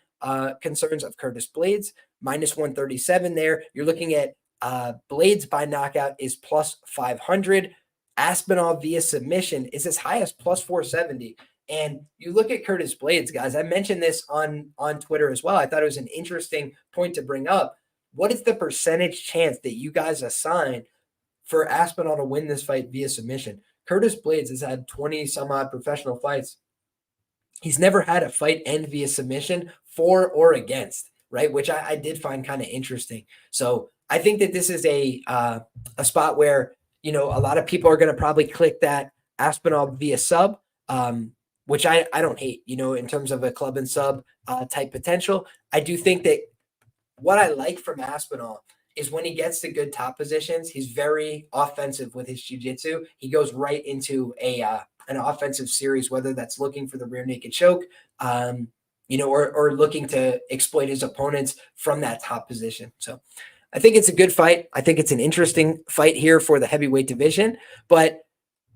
concerns of Curtis Blaydes. Minus 137 there. You're looking at Blaydes by knockout is plus 500. Aspinall via submission is as high as plus 470. And you look at Curtis Blaydes, guys, I mentioned this on Twitter as well. I thought it was an interesting point to bring up. What is the percentage chance that you guys assign for Aspinall to win this fight via submission? Curtis Blaydes has had 20 some odd professional fights. He's never had a fight end via submission for or against, right? Which I did find kind of interesting. So I think that this is a spot where, a lot of people are going to probably click that Aspinall via sub, which I don't hate, in terms of a club and sub type potential. I do think that what I like from Aspinall is when he gets to good top positions, he's very offensive with his jiu-jitsu. He goes right into an offensive series, whether that's looking for the rear naked choke, or looking to exploit his opponents from that top position. So I think it's a good fight. I think it's an interesting fight here for the heavyweight division, but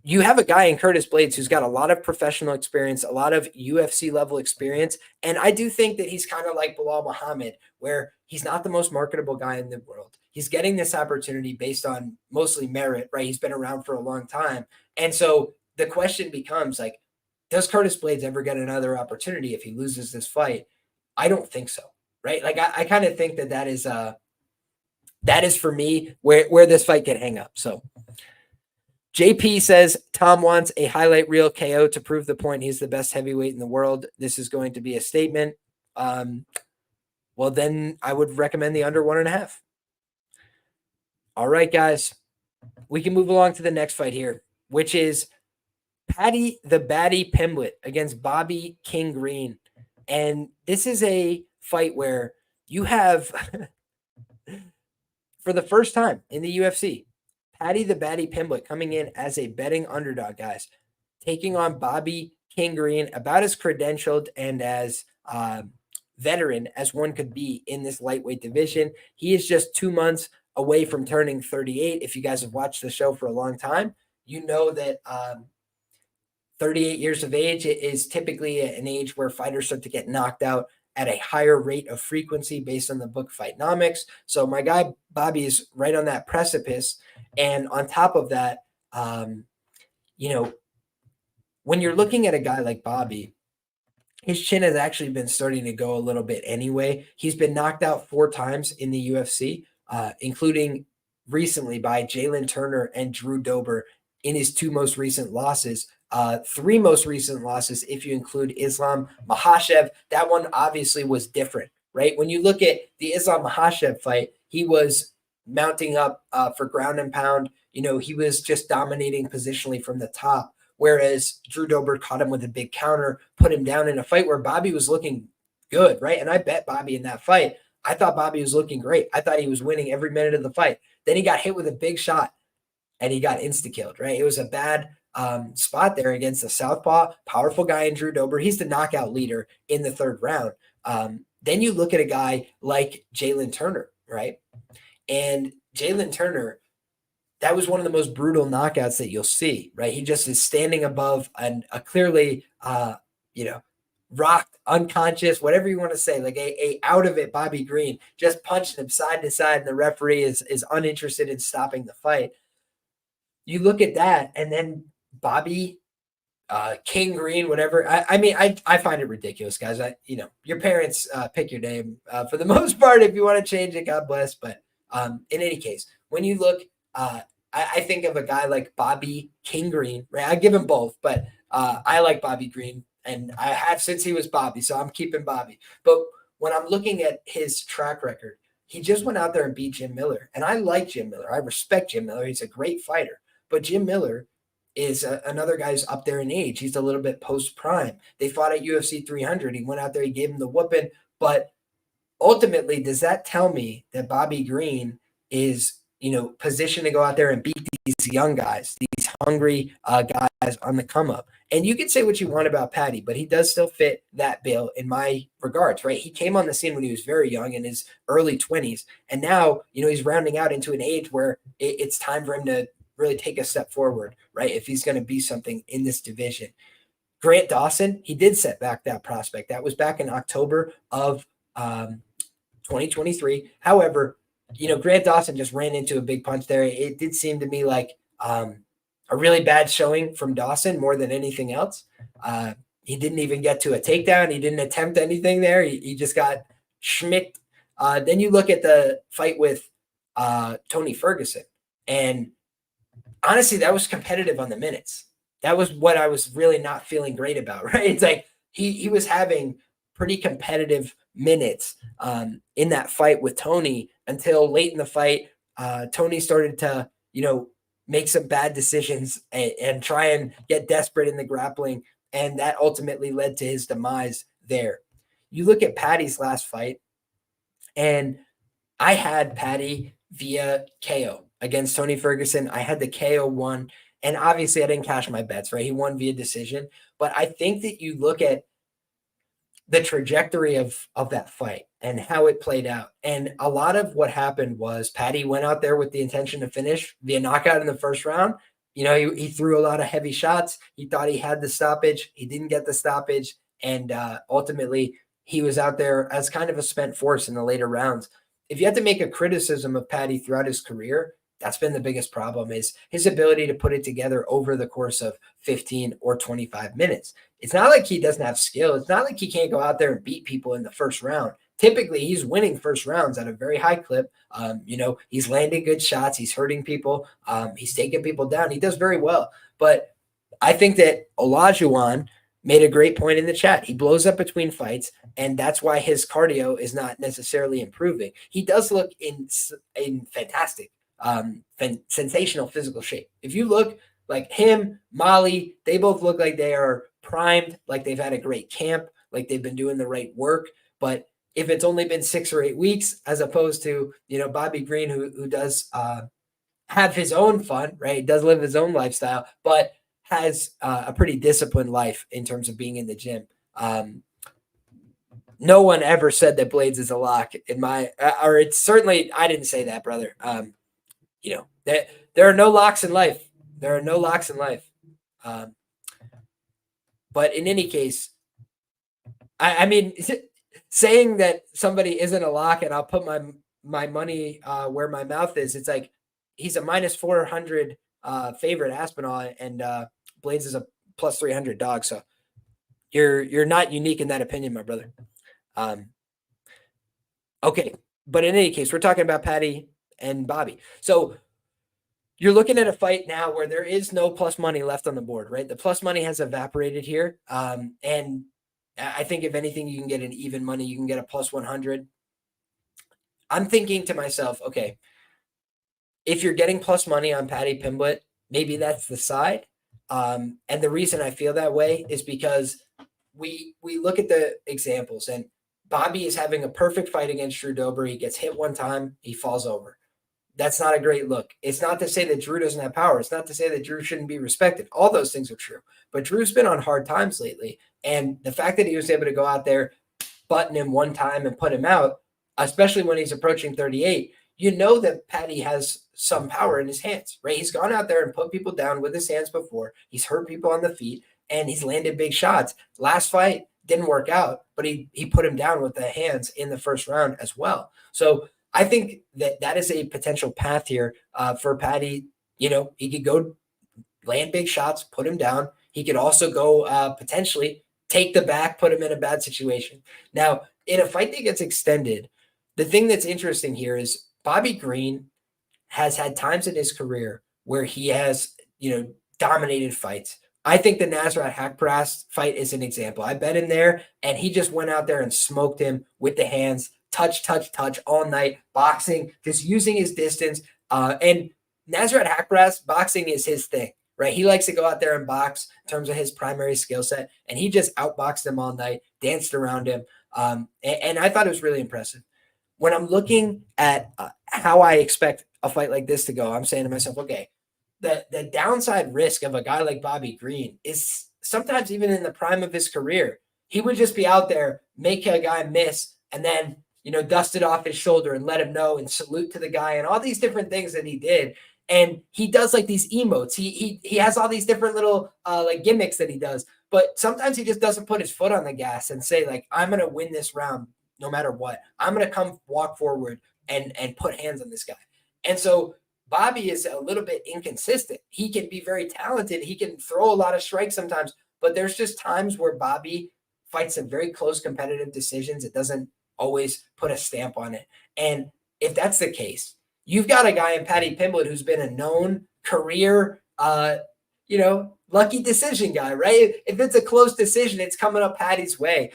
you have a guy in Curtis Blaydes who's got a lot of professional experience, a lot of UFC level experience. And I do think that he's kind of like Belal Muhammad, where he's not the most marketable guy in the world. He's getting this opportunity based on mostly merit, right? He's been around for a long time. And so the question becomes like, does Curtis Blaydes ever get another opportunity if he loses this fight? I don't think so, right? Like I kind of think that is for me where this fight can hang up. So JP says Tom wants a highlight reel KO to prove the point he's the best heavyweight in the world. This is going to be a statement. Well, then I would recommend the under 1.5. All right, guys. We can move along to the next fight here, which is Paddy the Baddy Pimblett against Bobby King Green. And this is a fight where you have, for the first time in the UFC, Paddy the Baddy Pimblett coming in as a betting underdog, guys, taking on Bobby King Green, about as credentialed and as veteran as one could be in this lightweight division. He is just 2 months away from turning 38. If you guys have watched the show for a long time, you know that 38 years of age is typically an age where fighters start to get knocked out at a higher rate of frequency based on the book Fightnomics. So my guy Bobby is right on that precipice. And on top of that, when you're looking at a guy like Bobby, his chin has actually been starting to go a little bit anyway. He's been knocked out 4 times in the UFC, including recently by Jalen Turner and Drew Dober in his 2 most recent losses. 3 most recent losses, if you include Islam Makhachev. That one obviously was different, right? When you look at the Islam Makhachev fight, he was mounting up for ground and pound. He was just dominating positionally from the top, whereas Drew Dober caught him with a big counter, put him down in a fight where Bobby was looking good, right? And I bet Bobby in that fight. I thought Bobby was looking great. I thought he was winning every minute of the fight. Then he got hit with a big shot and he got insta-killed, right? It was a bad spot there against the southpaw, powerful guy in Drew Dober. He's the knockout leader in the 3rd round. Then you look at a guy like Jalen Turner, right? And Jalen Turner, that was one of the most brutal knockouts that you'll see, right? He just is standing above a clearly, rocked, unconscious, whatever you want to say, like a out of it Bobby Green, just punched him side to side, and the referee is uninterested in stopping the fight. You look at that, and then Bobby King Green, whatever. I find it ridiculous, guys. Your parents pick your name for the most part. If you want to change it, God bless. But in any case, when you look, I think of a guy like Bobby King Green, right? I give him both, but I like Bobby Green, and I have since he was Bobby, so I'm keeping Bobby. But when I'm looking at his track record, he just went out there and beat Jim Miller, and I like Jim Miller. I respect Jim Miller. He's a great fighter, but Jim Miller is another guy who's up there in age. He's a little bit post-prime. They fought at UFC 300. He went out there, he gave him the whooping, but ultimately, does that tell me that Bobby Green is positioned to go out there and beat these young guys, these hungry guys on the come up? And you can say what you want about Paddy, but he does still fit that bill in my regards, right? He came on the scene when he was very young, in his early 20s. And now, he's rounding out into an age where it's time for him to really take a step forward, right? If he's going to be something in this division. Grant Dawson, he did set back that prospect. That was back in October of 2023. However, Grant Dawson just ran into a big punch there. It did seem to me like a really bad showing from Dawson more than anything else. He didn't even get to a takedown. He didn't attempt anything there. He just got schmicked. Then you look at the fight with Tony Ferguson, and honestly, that was competitive on the minutes. That was what I was really not feeling great about, right? It's like he was having pretty competitive minutes in that fight with Tony until late in the fight. Tony started to, make some bad decisions and try and get desperate in the grappling. And that ultimately led to his demise there. You look at Paddy's last fight, and I had Paddy via KO against Tony Ferguson. I had the KO one, and obviously I didn't cash my bets, right? He won via decision. But I think that you look at the trajectory of that fight and how it played out. And a lot of what happened was Paddy went out there with the intention to finish via knockout in the first round. he threw a lot of heavy shots. He thought he had the stoppage. He didn't get the stoppage. And ultimately, he was out there as kind of a spent force in the later rounds. If you had to make a criticism of Paddy throughout his career, that's been the biggest problem, is his ability to put it together over the course of 15 or 25 minutes. It's not like he doesn't have skill. It's not like he can't go out there and beat people in the first round. Typically, he's winning first rounds at a very high clip. He's landing good shots. He's hurting people. He's taking people down. He does very well. But I think that Olajuwon made a great point in the chat. He blows up between fights, and that's why his cardio is not necessarily improving. He does look in fantastic, sensational physical shape. If you look like him, Molly, they both look like they are primed, like they've had a great camp, like they've been doing the right work. But if it's only been 6 or 8 weeks, as opposed to, Bobby Green, who does have his own fun, right? He does live his own lifestyle, but has a pretty disciplined life in terms of being in the gym. No one ever said that Blaydes is a lock or it's certainly, I didn't say that, brother. There are no locks in life. There are no locks in life. But in any case, I mean, saying that somebody isn't a lock and I'll put my money where my mouth is, it's like he's a minus 400 favorite Aspinall, and Blaydes is a plus 300 dog. So you're not unique in that opinion, my brother. Okay, but in any case, we're talking about Paddy and Bobby. So you're looking at a fight now where there is no plus money left on the board, right? The plus money has evaporated here. And I think if anything, you can get an even money. You can get a plus 100. I'm thinking to myself, okay, if you're getting plus money on Paddy Pimblett, maybe that's the side. And the reason I feel that way is because we look at the examples, and Bobby is having a perfect fight against Drew Dober. He gets hit one time, he falls over. That's not a great look. It's not to say that Drew doesn't have power. It's not to say that Drew shouldn't be respected. All those things are true. But Drew's been on hard times lately. And the fact that he was able to go out there, button him one time and put him out, especially when he's approaching 38, you know that Paddy has some power in his hands, right? He's gone out there and put people down with his hands before. He's hurt people on the feet, and he's landed big shots. Last fight didn't work out, but he put him down with the hands in the first round as well. So I think that is a potential path here for Paddy. He could go land big shots, put him down. He could also go potentially take the back, put him in a bad situation. Now, in a fight that gets extended, the thing that's interesting here is Bobby Green has had times in his career where he has, dominated fights. I think the Nasrat Haqparast fight is an example. I bet him there, and he just went out there and smoked him with the hands, touch all night, boxing, just using his distance. And Nasrat Haqparast, boxing is his thing, right? He likes to go out there and box in terms of his primary skill set, and he just outboxed him all night, danced around him. And I thought it was really impressive. When I'm looking at how I expect a fight like this to go, I'm saying to myself, okay, the downside risk of a guy like Bobby Green is sometimes even in the prime of his career, he would just be out there, make a guy miss, and then, dust it off his shoulder and let him know and salute to the guy and all these different things that he did. And he does like these emotes. He has all these different little like gimmicks that he does, but sometimes he just doesn't put his foot on the gas and say like, I'm going to win this round no matter what. I'm going to come walk forward and put hands on this guy. And so Bobby is a little bit inconsistent. He can be very talented. He can throw a lot of strikes sometimes, but there's just times where Bobby fights some very close competitive decisions. It doesn't always put a stamp on it. And if that's the case, you've got a guy in Paddy Pimblett who's been a known career, lucky decision guy, right? If it's a close decision, it's coming up Paddy's way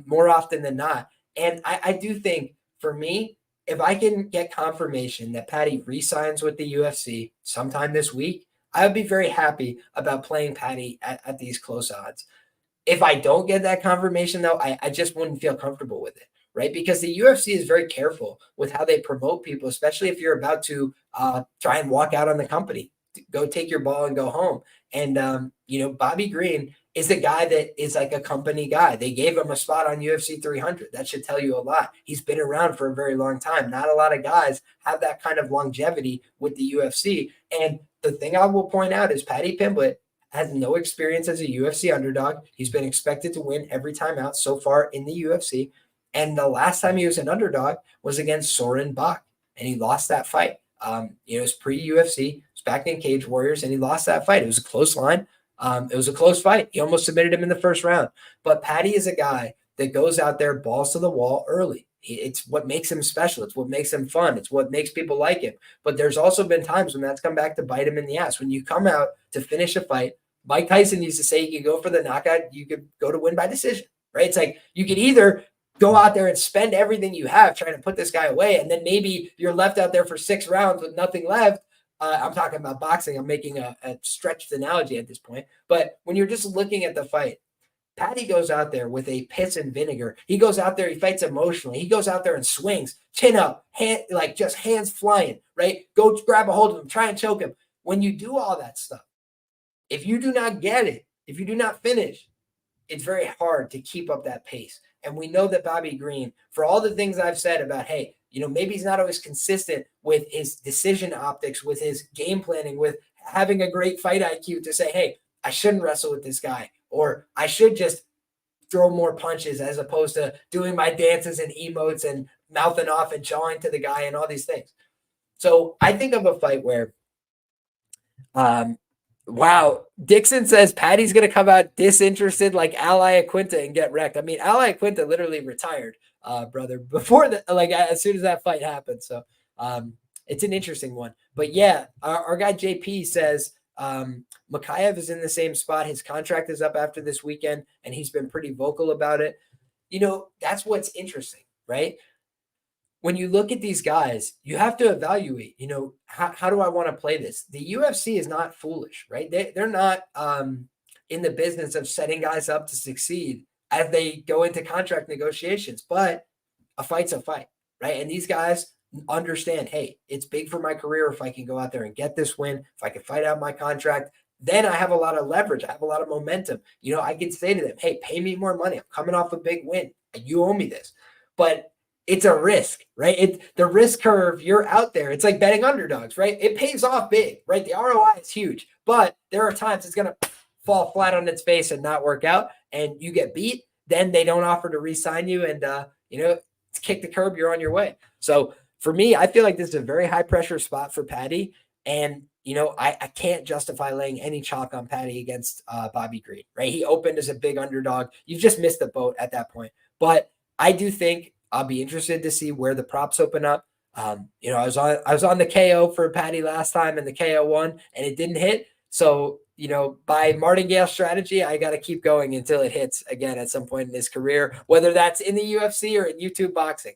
more often than not. And I do think, for me, if I can get confirmation that Paddy re-signs with the UFC sometime this week, I would be very happy about playing Paddy at these close odds. If I don't get that confirmation, though, I just wouldn't feel comfortable with it, right? Because the UFC is very careful with how they promote people, especially if you're about to try and walk out on the company, go take your ball and go home. And, Bobby Green is the guy that is like a company guy. They gave him a spot on UFC 300. That should tell you a lot. He's been around for a very long time. Not a lot of guys have that kind of longevity with the UFC. And the thing I will point out is Paddy Pimblett has no experience as a UFC underdog. He's been expected to win every time out so far in the UFC. And the last time he was an underdog was against Soren Bach, and he lost that fight. It was pre-UFC. It was back in Cage Warriors, and he lost that fight. It was a close line. It was a close fight. He almost submitted him in the first round. But Paddy is a guy that goes out there, balls to the wall early. It's what makes him special. It's what makes him fun. It's what makes people like him. But there's also been times when that's come back to bite him in the ass. When you come out to finish a fight, Mike Tyson used to say you could go for the knockout, you could go to win by decision, right? It's like you could either go out there and spend everything you have trying to put this guy away, and then maybe you're left out there for 6 rounds with nothing left. I'm talking about boxing. I'm making a stretched analogy at this point. But when you're just looking at the fight, Paddy goes out there with a piss and vinegar. He goes out there, he fights emotionally. He goes out there and swings, chin up, just hands flying, right? Go grab a hold of him, try and choke him. When you do all that stuff, if you do not get it, if you do not finish, it's very hard to keep up that pace. And we know that Bobby Green, for all the things I've said about, hey, maybe he's not always consistent with his decision optics, with his game planning, with having a great fight IQ to say, hey, I shouldn't wrestle with this guy, or I should just throw more punches as opposed to doing my dances and emotes and mouthing off and jawing to the guy and all these things. So I think of a fight where, wow, Dixon says Paddy's going to come out disinterested like Ali Aquinta and get wrecked. I mean, Ali Aquinta literally retired, brother, before as soon as that fight happened. So it's an interesting one. But yeah, our guy JP says Makv is in the same spot. His contract is up after this weekend, and he's been pretty vocal about it. That's what's interesting, right? When you look at these guys, you have to evaluate, how do I want to play this? The UFC is not foolish, right? They're not in the business of setting guys up to succeed as they go into contract negotiations, but a fight's a fight, right? And these guys understand, hey, it's big for my career if I can go out there and get this win, if I can fight out my contract, then I have a lot of leverage. I have a lot of momentum. I can say to them, hey, pay me more money. I'm coming off a big win. You owe me this. But it's a risk, right? The risk curve, you're out there. It's like betting underdogs, right? It pays off big, right? The ROI is huge, but there are times it's going to fall flat on its face and not work out, and you get beat. Then they don't offer to re-sign you, and kick the curb, you're on your way. So for me, I feel like this is a very high pressure spot for Paddy, and I can't justify laying any chalk on Paddy against Bobby Green, right? He opened as a big underdog. You've just missed the boat at that point, but I do think I'll be interested to see where the props open up. I was on the KO for Paddy last time, and the KO won, and it didn't hit. So, by martingale strategy, I got to keep going until it hits again at some point in his career, whether that's in the UFC or in YouTube boxing.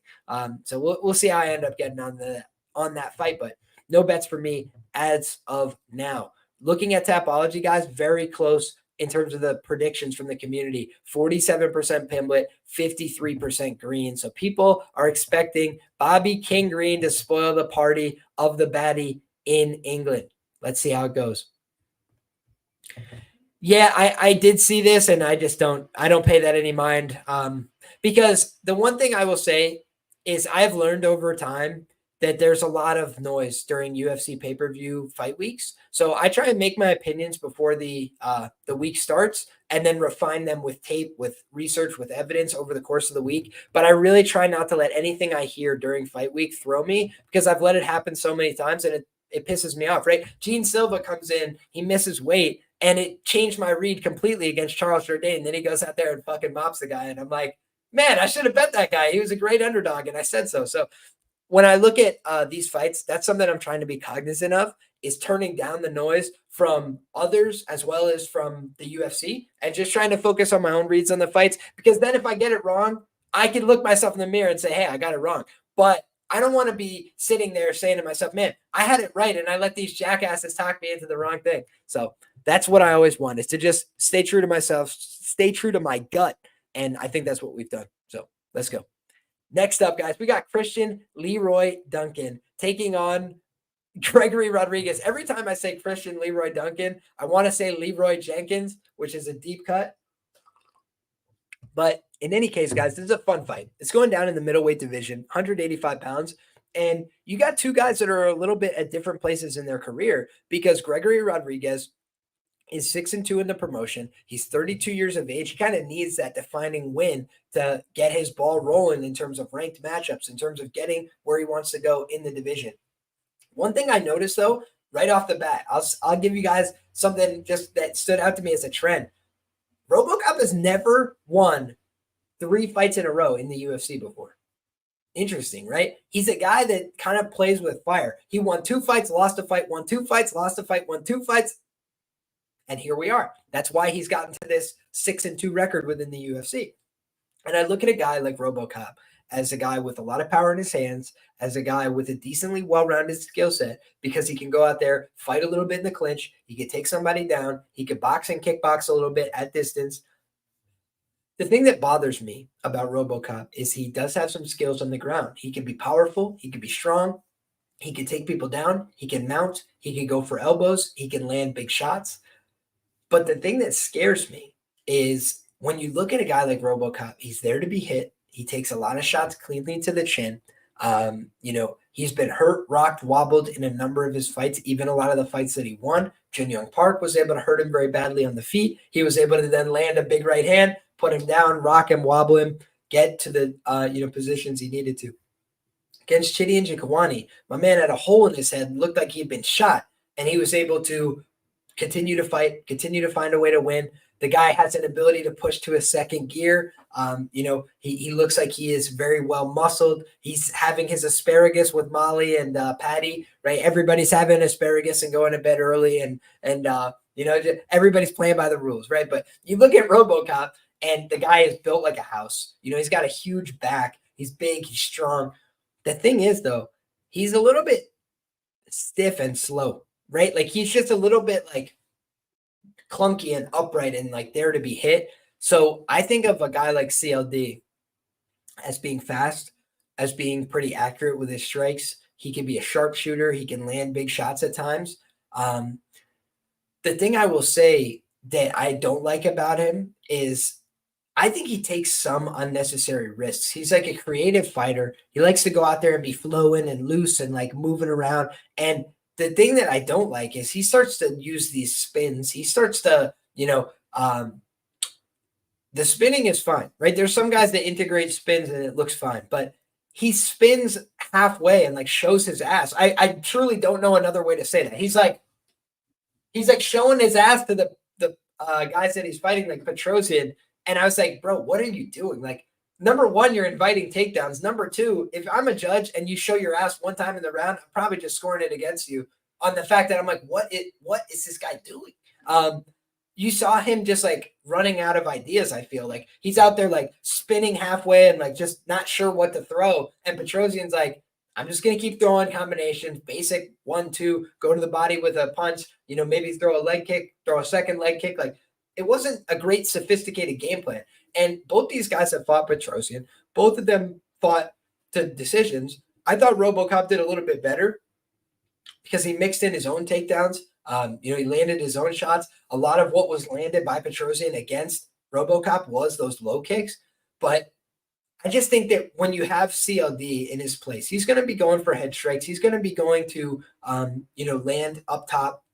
So we'll see how I end up getting on that fight, but no bets for me as of now. Looking at Tapology, guys, very close in terms of the predictions from the community. 47% Pimblett, 53% Green. So people are expecting Bobby King Green to spoil the party of the baddie in England. Let's see how it goes. Yeah, I did see this, and I don't pay that any mind. Because the one thing I will say is I've learned over time that there's a lot of noise during UFC pay-per-view fight weeks. So I try and make my opinions before the week starts, and then refine them with tape, with research, with evidence over the course of the week. But I really try not to let anything I hear during fight week throw me, because I've let it happen so many times, and it pisses me off, right? Gene Silva comes in, he misses weight, and it changed my read completely against Charles Jourdain. Then he goes out there and fucking mops the guy, and I'm like, man, I should have bet that guy. He was a great underdog, and I said so. So when I look at these fights, that's something I'm trying to be cognizant of, is turning down the noise from others as well as from the UFC, and just trying to focus on my own reads on the fights. Because then if I get it wrong, I can look myself in the mirror and say, hey, I got it wrong. But I don't want to be sitting there saying to myself, man, I had it right, and I let these jackasses talk me into the wrong thing. So that's what I always want, is to just stay true to myself, stay true to my gut. And I think that's what we've done. So let's go. Next up, guys, we got Christian Leroy Duncan taking on Gregory Rodriguez. Every time I say Christian Leroy Duncan, I want to say Leroy Jenkins, which is a deep cut. But in any case, guys, this is a fun fight. It's going down in the middleweight division, 185 pounds. And you got two guys that are a little bit at different places in their career, because Gregory Rodriguez is 6-2 in the promotion. He's 32 years of age. He kind of needs that defining win to get his ball rolling in terms of ranked matchups, in terms of getting where he wants to go in the division. One thing I noticed, though, right off the bat, I'll give you guys something just that stood out to me as a trend. RoboCop has never won 3 fights in a row in the UFC before. Interesting, right? He's a guy that kind of plays with fire. He won 2 fights, lost a fight, won 2 fights, lost a fight, won 2 fights. And here we are. That's why he's gotten to this 6-2 record within the UFC. And I look at a guy like RoboCop as a guy with a lot of power in his hands, as a guy with a decently well-rounded skill set, because he can go out there, fight a little bit in the clinch. He could take somebody down. He could box and kickbox a little bit at distance. The thing that bothers me about RoboCop is he does have some skills on the ground. He can be powerful. He can be strong. He can take people down. He can mount. He can go for elbows. He can land big shots. But the thing that scares me is when you look at a guy like RoboCop, he's there to be hit. He takes a lot of shots cleanly to the chin. He's been hurt, rocked, wobbled in a number of his fights, even a lot of the fights that he won. Jin Young Park was able to hurt him very badly on the feet. He was able to then land a big right hand, put him down, rock him, wobble him, get to the positions he needed to. Against Chidi and Njokuani, my man had a hole in his head, looked like he'd been shot, and he was able to continue to fight, continue to find a way to win. The guy has an ability to push to a second gear. He looks like he is very well muscled. He's having his asparagus with Molly and Patty, right? Everybody's having asparagus and going to bed early, and everybody's playing by the rules, right? But you look at RoboCop, and the guy is built like a house. He's got a huge back. He's big. He's strong. The thing is, though, he's a little bit stiff and slow, right? Like he's just a little bit like clunky and upright and like there to be hit. So I think of a guy like CLD as being fast, as being pretty accurate with his strikes. He can be a sharpshooter. He can land big shots at times. The thing I will say that I don't like about him is I think he takes some unnecessary risks. He's like a creative fighter. He likes to go out there and be flowing and loose and like moving around. And the thing that I don't like is he starts to use these spins. He starts to, the spinning is fine, right? There's some guys that integrate spins and it looks fine, but he spins halfway and like shows his ass. I truly don't know another way to say that. He's like showing his ass to the guys that he's fighting, like Petrosian. And I was like, bro, what are you doing? Like, number one, you're inviting takedowns. Number two, if I'm a judge and you show your ass one time in the round, I'm probably just scoring it against you on the fact that I'm like, what is this guy doing? You saw him just like running out of ideas. I feel like he's out there like spinning halfway and like just not sure what to throw. And Petrosian's like, I'm just going to keep throwing combinations, basic 1-2, go to the body with a punch, maybe throw a leg kick, throw a second leg kick. Like, it wasn't a great sophisticated game plan. And both these guys have fought Petrosian. Both of them fought to decisions. I thought RoboCop did a little bit better because he mixed in his own takedowns. He landed his own shots. A lot of what was landed by Petrosian against RoboCop was those low kicks. But I just think that when you have CLD in his place, he's going to be going for head strikes. He's going to be going to, land up top.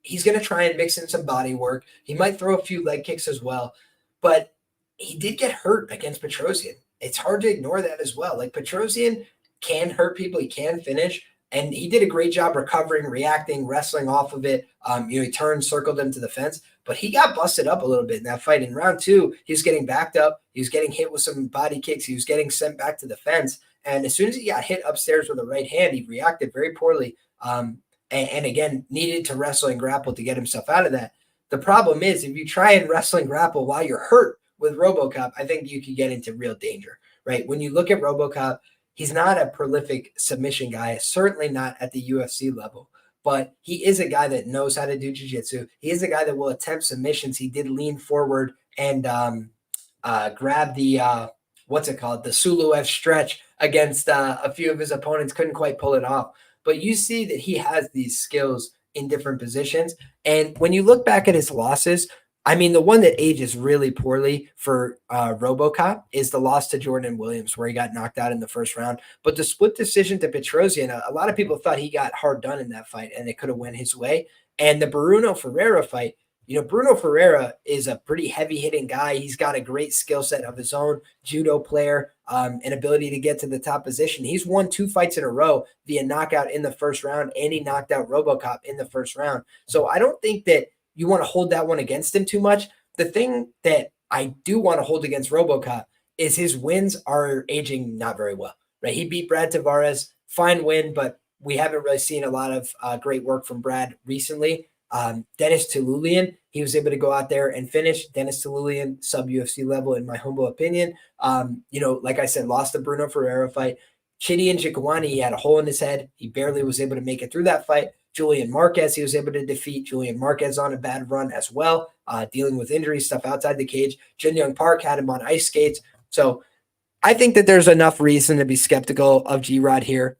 He's going to try and mix in some body work. He might throw a few leg kicks as well. But he did get hurt against Petrosian. It's hard to ignore that as well. Like, Petrosian can hurt people. He can finish. And he did a great job recovering, reacting, wrestling off of it. He turned, circled him to the fence. But he got busted up a little bit in that fight. In round 2, he was getting backed up. He was getting hit with some body kicks. He was getting sent back to the fence. And as soon as he got hit upstairs with a right hand, he reacted very poorly. And again, needed to wrestle and grapple to get himself out of that. The problem is, if you try and wrestle and grapple while you're hurt with RoboCop, I think you could get into real danger, right? When you look at RoboCop, he's not a prolific submission guy, certainly not at the UFC level, but he is a guy that knows how to do jiu-jitsu. He is a guy that will attempt submissions. He did lean forward and grab the, the Suluev stretch against a few of his opponents, couldn't quite pull it off. But you see that he has these skills in different positions. And when you look back at his losses, I mean, the one that ages really poorly for RoboCop is the loss to Jordan Williams, where he got knocked out in the first round. But the split decision to Petrosian, a lot of people thought he got hard done in that fight, and it could have went his way. And the Bruno Ferreira fight, Bruno Ferreira is a pretty heavy-hitting guy. He's got a great skill set of his own, judo player, an ability to get to the top position. He's won 2 fights in a row via knockout in the first round, and he knocked out RoboCop in the first round. So I don't think that you want to hold that one against him too much. The thing that I do want to hold against RoboCop is his wins are aging not very well, right? He beat Brad Tavares, fine win, but we haven't really seen a lot of great work from Brad recently. Dennis Tululian, he was able to go out there and finish. Dennis Tululian, sub-UFC level, in my humble opinion. Like I said, lost the Bruno Ferreira fight. Chidi and Njokuani, he had a hole in his head. He barely was able to make it through that fight. Julian Marquez, he was able to defeat. Julian Marquez on a bad run as well, dealing with injury stuff outside the cage. Jin Young Park had him on ice skates. So I think that there's enough reason to be skeptical of G-Rod here.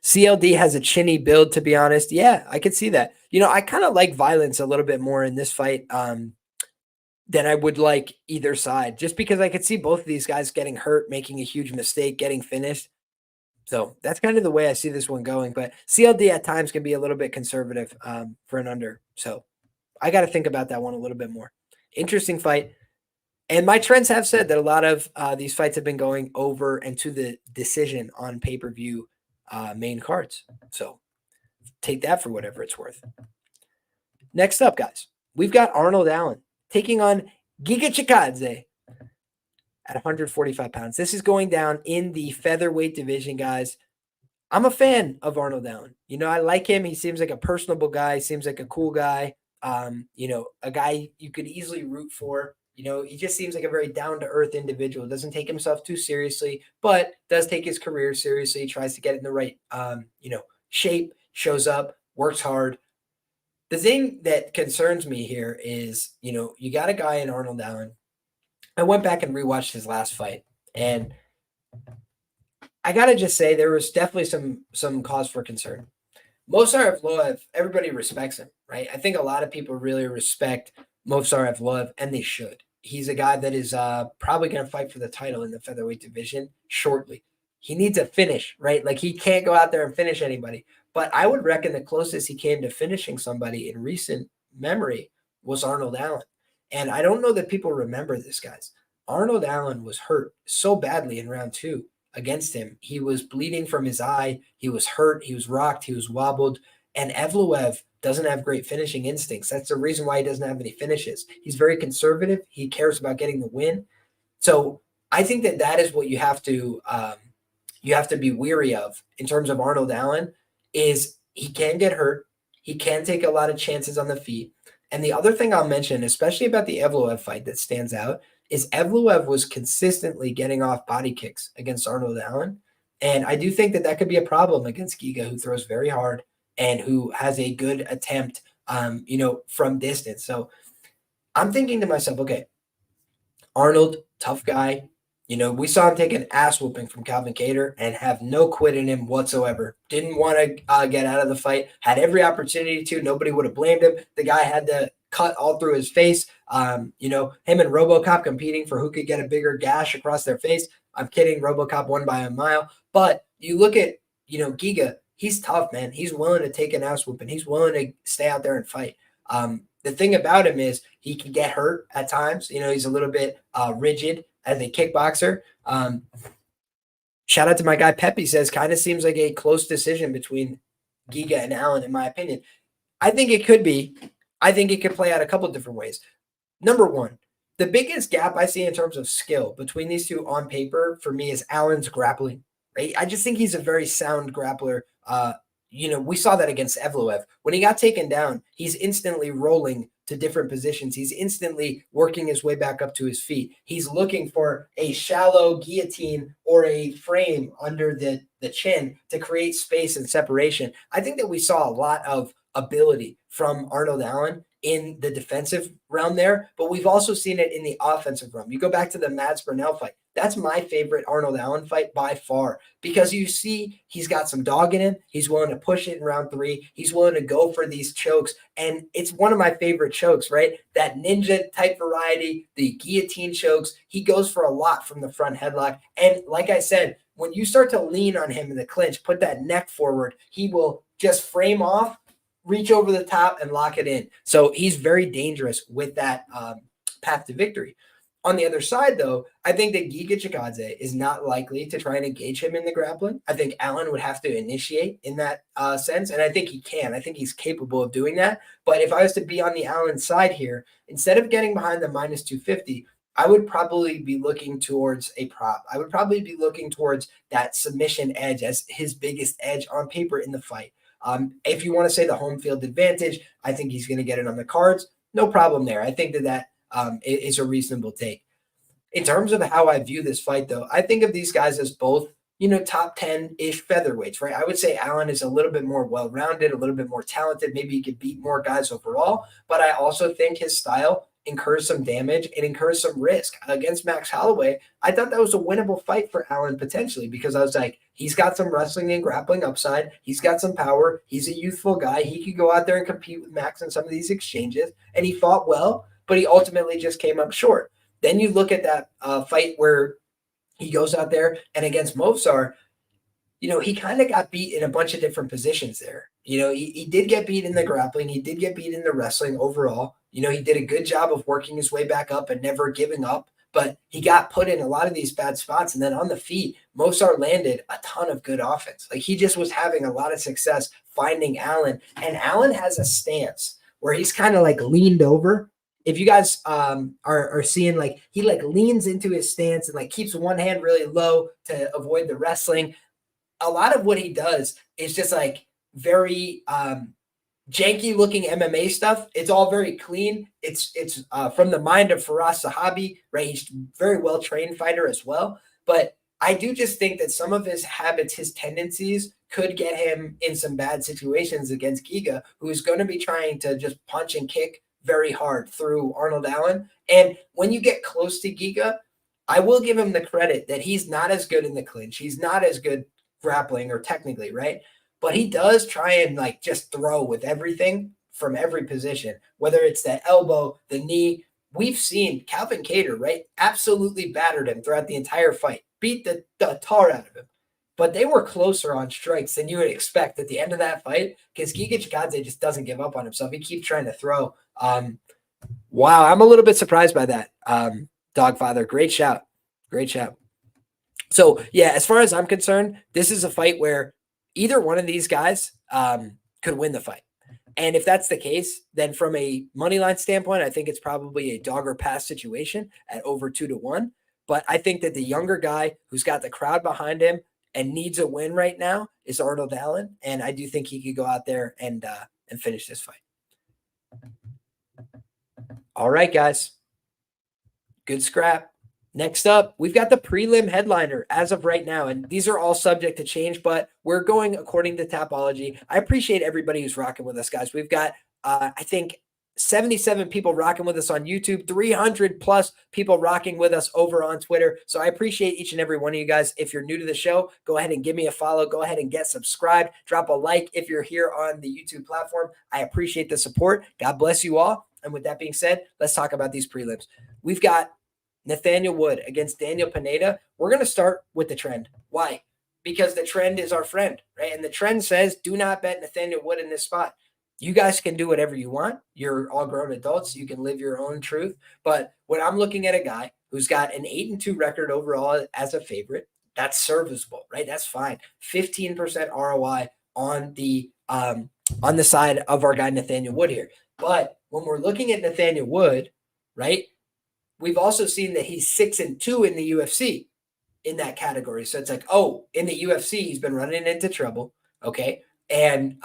CLD has a chinny build, to be honest. Yeah, I could see that. I kind of like violence a little bit more in this fight than I would like either side, just because I could see both of these guys getting hurt, making a huge mistake, getting finished. So that's kind of the way I see this one going. But CLD at times can be a little bit conservative for an under. So I got to think about that one a little bit more. Interesting fight. And my trends have said that a lot of these fights have been going over and to the decision on pay-per-view main cards. So take that for whatever it's worth. Next up, guys, we've got Arnold Allen taking on Giga Chikadze at 145 pounds. This is going down in the featherweight division, guys. I'm a fan of Arnold Allen. I like him. He seems like a personable guy. Seems like a cool guy. A guy you could easily root for. He just seems like a very down-to-earth individual. Doesn't take himself too seriously, but does take his career seriously. Tries to get in the right, shape, shows up, works hard. The thing that concerns me here is, you got a guy in Arnold Allen. I went back and rewatched his last fight, and I got to just say there was definitely some cause for concern. Movsar Evloev, everybody respects him, right? I think a lot of people really respect Movsar Evloev, and they should. He's a guy that is probably going to fight for the title in the featherweight division shortly. He needs a finish, right? Like, he can't go out there and finish anybody. But I would reckon the closest he came to finishing somebody in recent memory was Arnold Allen. And I don't know that people remember this, guys. Arnold Allen was hurt so badly in round 2 against him. He was bleeding from his eye. He was hurt. He was rocked. He was wobbled. And Evloev doesn't have great finishing instincts. That's the reason why he doesn't have any finishes. He's very conservative. He cares about getting the win. So I think that is what you have to be weary of in terms of Arnold Allen, is he can get hurt. He can take a lot of chances on the feet. And the other thing I'll mention, especially about the Evloev fight that stands out, is Evloev was consistently getting off body kicks against Arnold Allen. And I do think that could be a problem against Giga, who throws very hard and who has a good attempt, from distance. So I'm thinking to myself, okay, Arnold, tough guy. We saw him take an ass whooping from Calvin Kattar and have no quit in him whatsoever. Didn't want to get out of the fight. Had every opportunity to. Nobody would have blamed him. The guy had the cut all through his face. Him and RoboCop competing for who could get a bigger gash across their face. I'm kidding. RoboCop won by a mile. But you look at, Giga, he's tough, man. He's willing to take an ass whooping. He's willing to stay out there and fight. The thing about him is he can get hurt at times. He's a little bit rigid as a kickboxer. Shout out to my guy Pepe, says kind of seems like a close decision between Giga and Allen, in my opinion. I think it could be. I think it could play out a couple of different ways. Number one, the biggest gap I see in terms of skill between these two on paper for me is Allen's grappling. Right? I just think he's a very sound grappler. We saw that against Evloev. When he got taken down, he's instantly rolling to different positions. He's instantly working his way back up to his feet. He's looking for a shallow guillotine or a frame under the chin to create space and separation. I think that we saw a lot of ability from Arnold Allen in the defensive realm there, but we've also seen it in the offensive realm. You go back to the Mads Burnell fight. That's my favorite Arnold Allen fight by far, because you see he's got some dog in him. He's willing to push it in round 3. He's willing to go for these chokes. And it's one of my favorite chokes, right? That ninja type variety, the guillotine chokes. He goes for a lot from the front headlock. And like I said, when you start to lean on him in the clinch, put that neck forward, he will just frame off, reach over the top, and lock it in. So he's very dangerous with that path to victory. On the other side, though, I think that Giga Chikadze is not likely to try and engage him in the grappling. I think Allen would have to initiate in that sense, and I think he can. I think he's capable of doing that. But if I was to be on the Allen side here, instead of getting behind the minus 250, I would probably be looking towards a prop. I would probably be looking towards that submission edge as his biggest edge on paper in the fight. If you want to say the home field advantage, I think he's going to get it on the cards. No problem there. I think that is a reasonable take. In terms of how I view this fight, though, I think of these guys as both, top 10-ish featherweights, right? I would say Allen is a little bit more well-rounded, a little bit more talented. Maybe he could beat more guys overall, but I also think his style incurs some damage and incurs some risk. Against Max Holloway, I thought that was a winnable fight for Allen potentially, because I was like, he's got some wrestling and grappling upside. He's got some power. He's a youthful guy. He could go out there and compete with Max in some of these exchanges, and he fought well, but he ultimately just came up short. Then you look at that fight where he goes out there and against Movsar, he kind of got beat in a bunch of different positions there. He did get beat in the grappling. He did get beat in the wrestling overall. He did a good job of working his way back up and never giving up, but he got put in a lot of these bad spots. And then on the feet, Movsar landed a ton of good offense. Like, he just was having a lot of success finding Allen. And Allen has a stance where he's kind of like leaned over. If you guys are seeing, like, he like leans into his stance and like keeps one hand really low to avoid the wrestling. A lot of what he does is just like very janky looking MMA stuff. It's all very clean. It's from the mind of Firas Zahabi, right? He's a very well-trained fighter as well. But I do just think that some of his habits, his tendencies could get him in some bad situations against Giga, who is going to be trying to just punch and kick very hard through Arnold Allen. And when you get close to Giga, I will give him the credit that he's not as good in the clinch. He's not as good grappling or technically, right? But he does try and like just throw with everything from every position, whether it's the elbow, the knee. We've seen Calvin Kattar, right? Absolutely battered him throughout the entire fight, beat the tar out of him. But they were closer on strikes than you would expect at the end of that fight, because Giga Chikadze just doesn't give up on himself. He keeps trying to throw. Wow, I'm a little bit surprised by that. Dogfather, great shout. Great shout. So, yeah, as far as I'm concerned, this is a fight where either one of these guys could win the fight. And if that's the case, then from a money line standpoint, I think it's probably a dog or pass situation at over 2-1. But I think that the younger guy who's got the crowd behind him and needs a win right now is Arnold Allen. And I do think he could go out there and finish this fight. All right, guys. Good scrap. Next up, we've got the prelim headliner as of right now, and these are all subject to change, but we're going according to Tapology. I appreciate everybody who's rocking with us, guys. We've got, I think, 77 people rocking with us on YouTube, 300 plus people rocking with us over on Twitter. So I appreciate each and every one of you guys. If you're new to the show, go ahead and give me a follow. Go ahead and get subscribed. Drop a like if you're here on the YouTube platform. I appreciate the support. God bless you all. And with that being said, let's talk about these prelims. We've got Nathaniel Wood against Daniel Pineda. We're going to start with the trend. Why? Because the trend is our friend, right? And the trend says, do not bet Nathaniel Wood in this spot. You guys can do whatever you want. You're all grown adults. You can live your own truth. But when I'm looking at a guy who's got an 8-2 record overall as a favorite, that's serviceable, right? That's fine. 15% ROI on the side of our guy Nathaniel Wood here. But when we're looking at Nathaniel Wood, right, we've also seen that he's 6-2 in the UFC in that category. So it's like, oh, in the UFC, he's been running into trouble. Okay. And,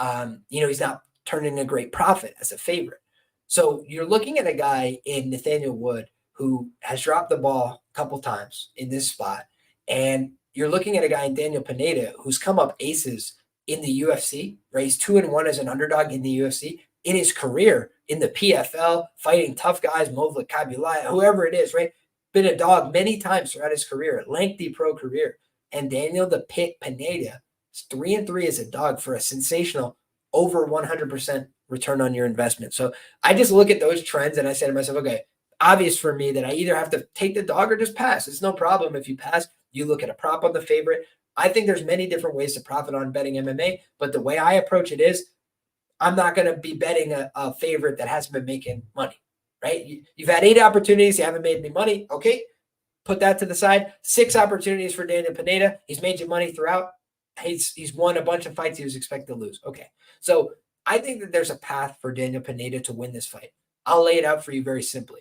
he's not turning a great profit as a favorite. So you're looking at a guy in Nathaniel Wood who has dropped the ball a couple times in this spot. And you're looking at a guy in Daniel Pineda who's come up aces in the UFC, right? He's 2-1 as an underdog in the UFC. in his career in the PFL, fighting tough guys, Movla Kabulaya, whoever it is, right? Been a dog many times throughout his career, lengthy pro career. And Daniel the Pit Pineda is 3-3 as a dog for a sensational over 100% return on your investment. So I just look at those trends and I say to myself, okay, obvious for me that I either have to take the dog or just pass. It's no problem if you pass. You look at a prop on the favorite. I think there's many different ways to profit on betting MMA, but the way I approach it is I'm not going to be betting a favorite that hasn't been making money, right? You've had 8 opportunities. You haven't made any money. Okay, put that to the side. 6 opportunities for Daniel Pineda. He's made you money throughout. He's won a bunch of fights he was expected to lose. Okay, so I think that there's a path for Daniel Pineda to win this fight. I'll lay it out for you very simply.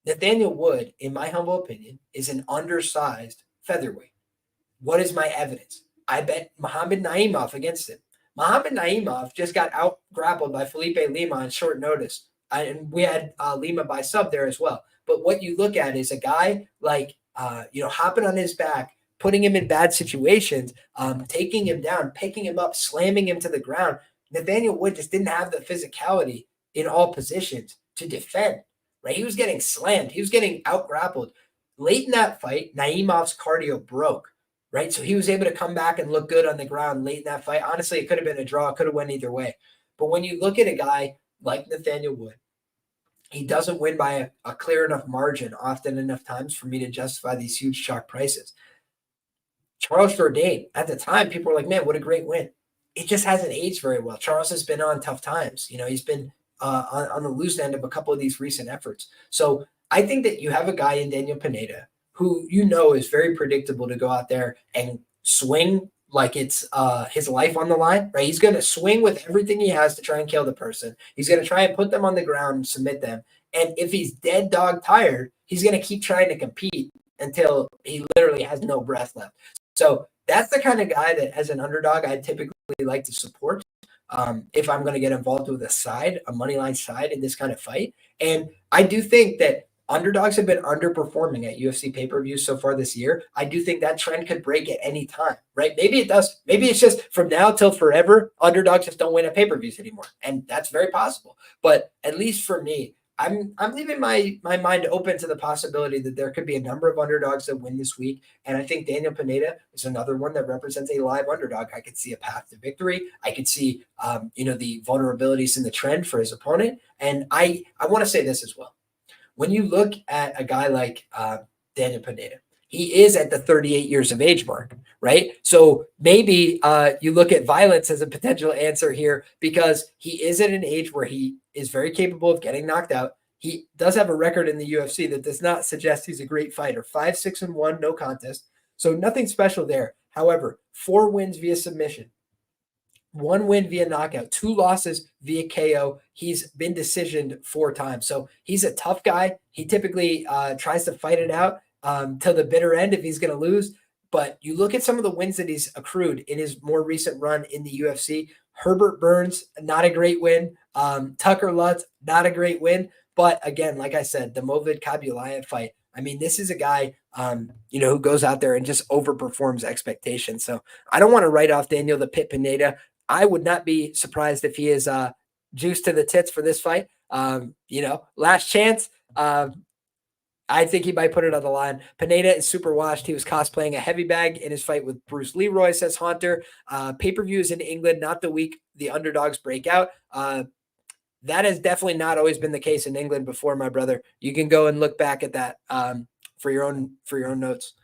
Nathaniel Wood, in my humble opinion, is an undersized featherweight. What is my evidence? I bet Muhammad Naimov against him. Muhammad Naimov just got out grappled by Felipe Lima on short notice. And we had Lima by sub there as well. But what you look at is a guy like, hopping on his back, putting him in bad situations, taking him down, picking him up, slamming him to the ground. Nathaniel Wood just didn't have the physicality in all positions to defend, right? He was getting slammed. He was getting out grappled. Late in that fight, Naimov's cardio broke, right? So he was able to come back and look good on the ground late in that fight. Honestly, it could have been a draw. It could have went either way. But when you look at a guy like Nathaniel Wood, he doesn't win by a clear enough margin often enough times for me to justify these huge chalk prices. Charles Jourdain, at the time, people were like, man, what a great win. It just hasn't aged very well. Charles has been on tough times. He's been on the losing end of a couple of these recent efforts. So I think that you have a guy in Daniel Pineda who is very predictable to go out there and swing like it's his life on the line, right? He's going to swing with everything he has to try and kill the person. He's going to try and put them on the ground and submit them. And if he's dead dog tired, he's going to keep trying to compete until he literally has no breath left. So that's the kind of guy that, as an underdog, I typically like to support if I'm going to get involved with a money line side in this kind of fight. And I do think that underdogs have been underperforming at UFC pay-per-views so far this year. I do think that trend could break at any time, right? Maybe it does. Maybe it's just from now till forever, underdogs just don't win at pay-per-views anymore. And that's very possible. But at least for me, I'm leaving my mind open to the possibility that there could be a number of underdogs that win this week. And I think Daniel Pineda is another one that represents a live underdog. I could see a path to victory. I could see, the vulnerabilities in the trend for his opponent. And I want to say this as well. When you look at a guy like Daniel Pineda, he is at the 38 years of age mark, right? So maybe you look at violence as a potential answer here because he is at an age where he is very capable of getting knocked out. He does have a record in the UFC that does not suggest he's a great fighter. 5-6-1, no contest. So nothing special there. However, 4 wins via submission, 1 win via knockout, 2 losses via KO. He's been decisioned 4 times. So he's a tough guy. He typically tries to fight it out till the bitter end if he's going to lose. But you look at some of the wins that he's accrued in his more recent run in the UFC. Herbert Burns, not a great win. Tucker Lutz, not a great win. But again, like I said, the Movla Kabulaya fight, I mean, this is a guy, who goes out there and just overperforms expectations. So I don't want to write off Daniel the Pit Pineda. I would not be surprised if he is juiced to the tits for this fight. Last chance. I think he might put it on the line. Pineda is super washed. He was cosplaying a heavy bag in his fight with Bruce Leroy, says Haunter. Pay-per-views in England, not the week the underdogs break out. That has definitely not always been the case in England before, my brother. You can go and look back at that for your own notes.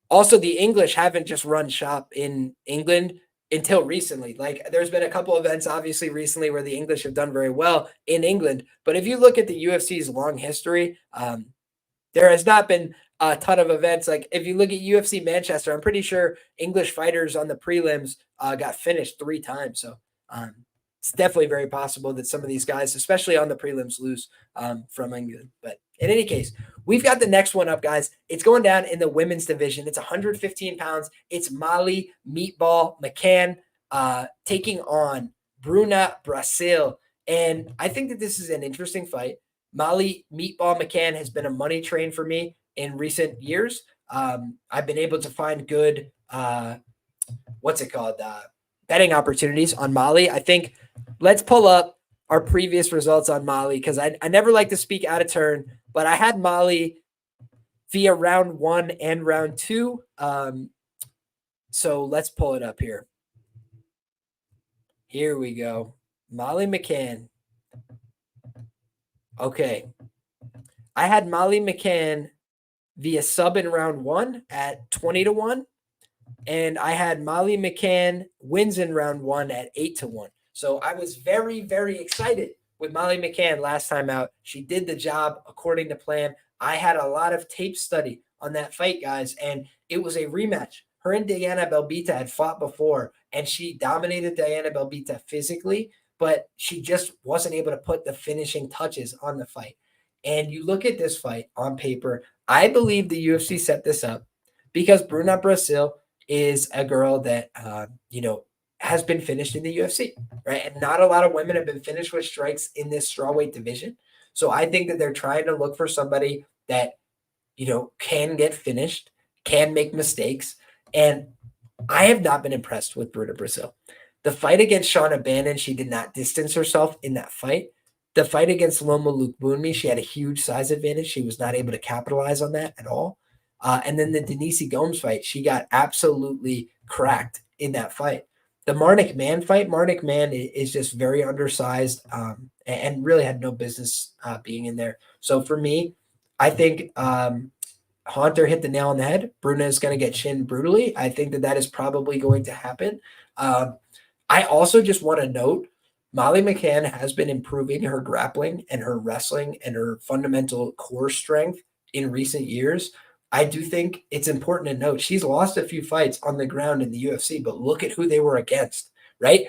Also, the English haven't just run shop in England until recently. Like, there's been a couple events, obviously, recently where the English have done very well in England. But if you look at the UFC's long history, there has not been a ton of events. Like, if you look at UFC Manchester, I'm pretty sure English fighters on the prelims got finished 3 times. So it's definitely very possible that some of these guys, especially on the prelims, lose from England. But in any case, we've got the next one up, guys. It's going down in the women's division. It's 115 pounds. It's Molly Meatball Mccan taking on Bruna Brasil. And I think that this is an interesting fight. Molly Meatball Mccan has been a money train for me in recent years. I've been able to find good, betting opportunities on Molly. I think let's pull up our previous results on Molly because I never like to speak out of turn, but I had Molly via round 1 and round 2. So let's pull it up here. Here we go. Molly Mccan. Okay. I had Molly Mccan via sub in round 1 at 20-1. And I had Molly Mccan wins in round 1 at 8-1. So I was very, very excited with Molly Mccan last time out. She did the job according to plan. I had a lot of tape study on that fight, guys, and it was a rematch. Her and Diana Belbita had fought before, and she dominated Diana Belbita physically, but she just wasn't able to put the finishing touches on the fight. And you look at this fight on paper, I believe the UFC set this up because Bruna Brasil is a girl that, has been finished in the UFC, right? And not a lot of women have been finished with strikes in this strawweight division. So I think that they're trying to look for somebody that, can get finished, can make mistakes. And I have not been impressed with Bruna Brasil. The fight against Shauna Bannon, she did not distance herself in that fight. The fight against Loma Lukbunmi, she had a huge size advantage. She was not able to capitalize on that at all. And then the Denise Gomes fight, she got absolutely cracked in that fight. The Marnik Man fight, Marnik Man is just very undersized and really had no business being in there. So for me, I think Hunter hit the nail on the head. Bruna is going to get chinned brutally. I think that is probably going to happen. I also just want to note, Molly Mccan has been improving her grappling and her wrestling and her fundamental core strength in recent years. I do think it's important to note she's lost a few fights on the ground in the UFC, but look at who they were against, right?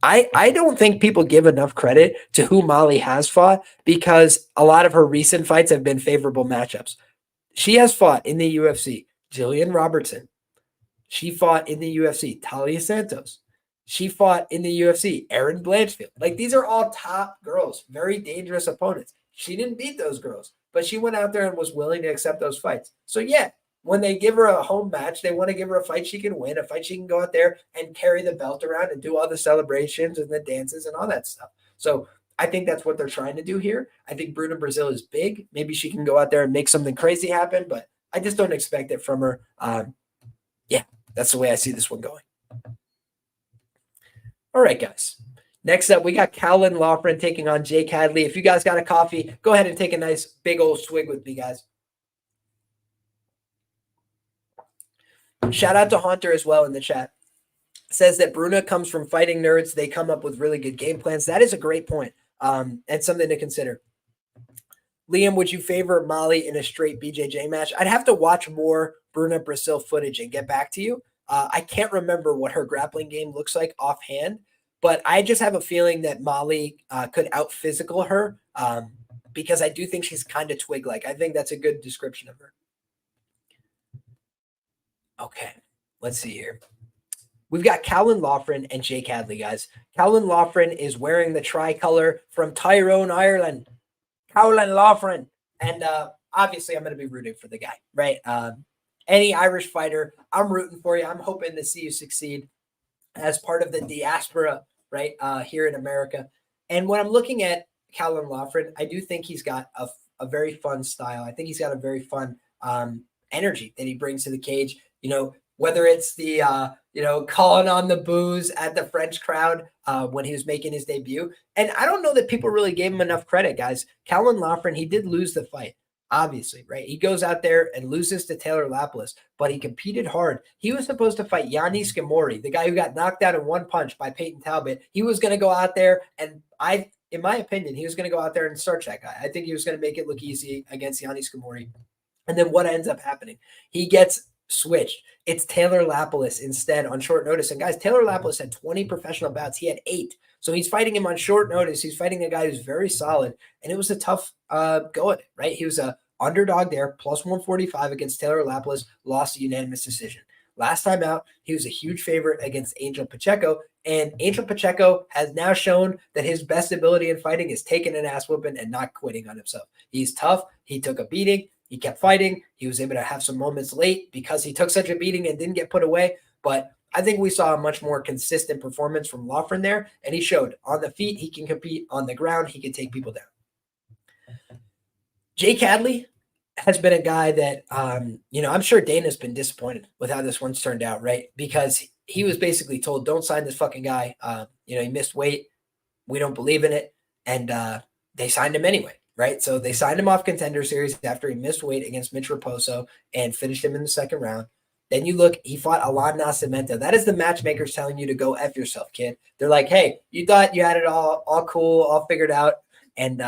I don't think people give enough credit to who Molly has fought because a lot of her recent fights have been favorable matchups. She has fought in the UFC Jillian Robertson. She fought in the UFC Talia Santos. She fought in the UFC Erin Blanchfield. Like, these are all top girls, very dangerous opponents. She didn't beat those girls, but she went out there and was willing to accept those fights. So, yeah, when they give her a home match, they want to give her a fight she can win, a fight she can go out there and carry the belt around and do all the celebrations and the dances and all that stuff. So I think that's what they're trying to do here. I think Bruna Brasil is big. Maybe she can go out there and make something crazy happen, but I just don't expect it from her. Yeah, that's the way I see this one going. All right, guys. Next up, we got Calvin Loughran taking on Jake Hadley. If you guys got a coffee, go ahead and take a nice big old swig with me, guys. Shout out to Hunter as well in the chat. Says that Bruna comes from fighting nerds. They come up with really good game plans. That is a great point and something to consider. Liam, would you favor Molly in a straight BJJ match? I'd have to watch more Bruna Brasil footage and get back to you. I can't remember what her grappling game looks like offhand, but I just have a feeling that Molly could out-physical her because I do think she's kind of twig-like. I think that's a good description of her. Okay, let's see here. We've got Calvin Loughran and Jake Hadley, guys. Calvin Loughran is wearing the tricolor from Tyrone, Ireland. Calvin Loughran. And obviously, I'm going to be rooting for the guy, right? Any Irish fighter, I'm rooting for you. I'm hoping to see you succeed as part of the diaspora, right, here in America. And when I'm looking at Calvin Loughran, I do think he's got a very fun style. I think he's got a very fun energy that he brings to the cage. Whether it's the, calling on the boos at the French crowd when he was making his debut. And I don't know that people really gave him enough credit, guys. Calvin Loughran, he did lose the fight, obviously, right? He goes out there and loses to Taylor Lapilus, but he competed hard. He was supposed to fight Yanis Gamori, the guy who got knocked out in one punch by Peyton Talbot. He was going to go out there and in my opinion, he was going to go out there and start that guy. I think he was going to make it look easy against Yanis Gamori. And then what ends up happening? He gets switched. It's Taylor Lapilus instead on short notice. And guys, Taylor Lapilus had 20 professional bouts. He had 8. So he's fighting him on short notice. He's fighting a guy who's very solid. And it was a tough go at it, right? He was a underdog there, plus 145 against Taylor Lapilus, lost a unanimous decision. Last time out, he was a huge favorite against Angel Pacheco. And Angel Pacheco has now shown that his best ability in fighting is taking an ass whooping and not quitting on himself. He's tough. He took a beating. He kept fighting. He was able to have some moments late because he took such a beating and didn't get put away. But I think we saw a much more consistent performance from Loughran there, and he showed on the feet he can compete, on the ground he can take people down. Jake Hadley has been a guy that, I'm sure Dana's been disappointed with how this one's turned out, right? Because he was basically told, don't sign this fucking guy. He missed weight. We don't believe in it. And they signed him anyway, right? So they signed him off Contender Series after he missed weight against Mitch Raposo and finished him in the second round. Then you look, he fought Alon Nascimento. That is the matchmakers telling you to go F yourself, kid. They're like, hey, you thought you had it all cool, all figured out, and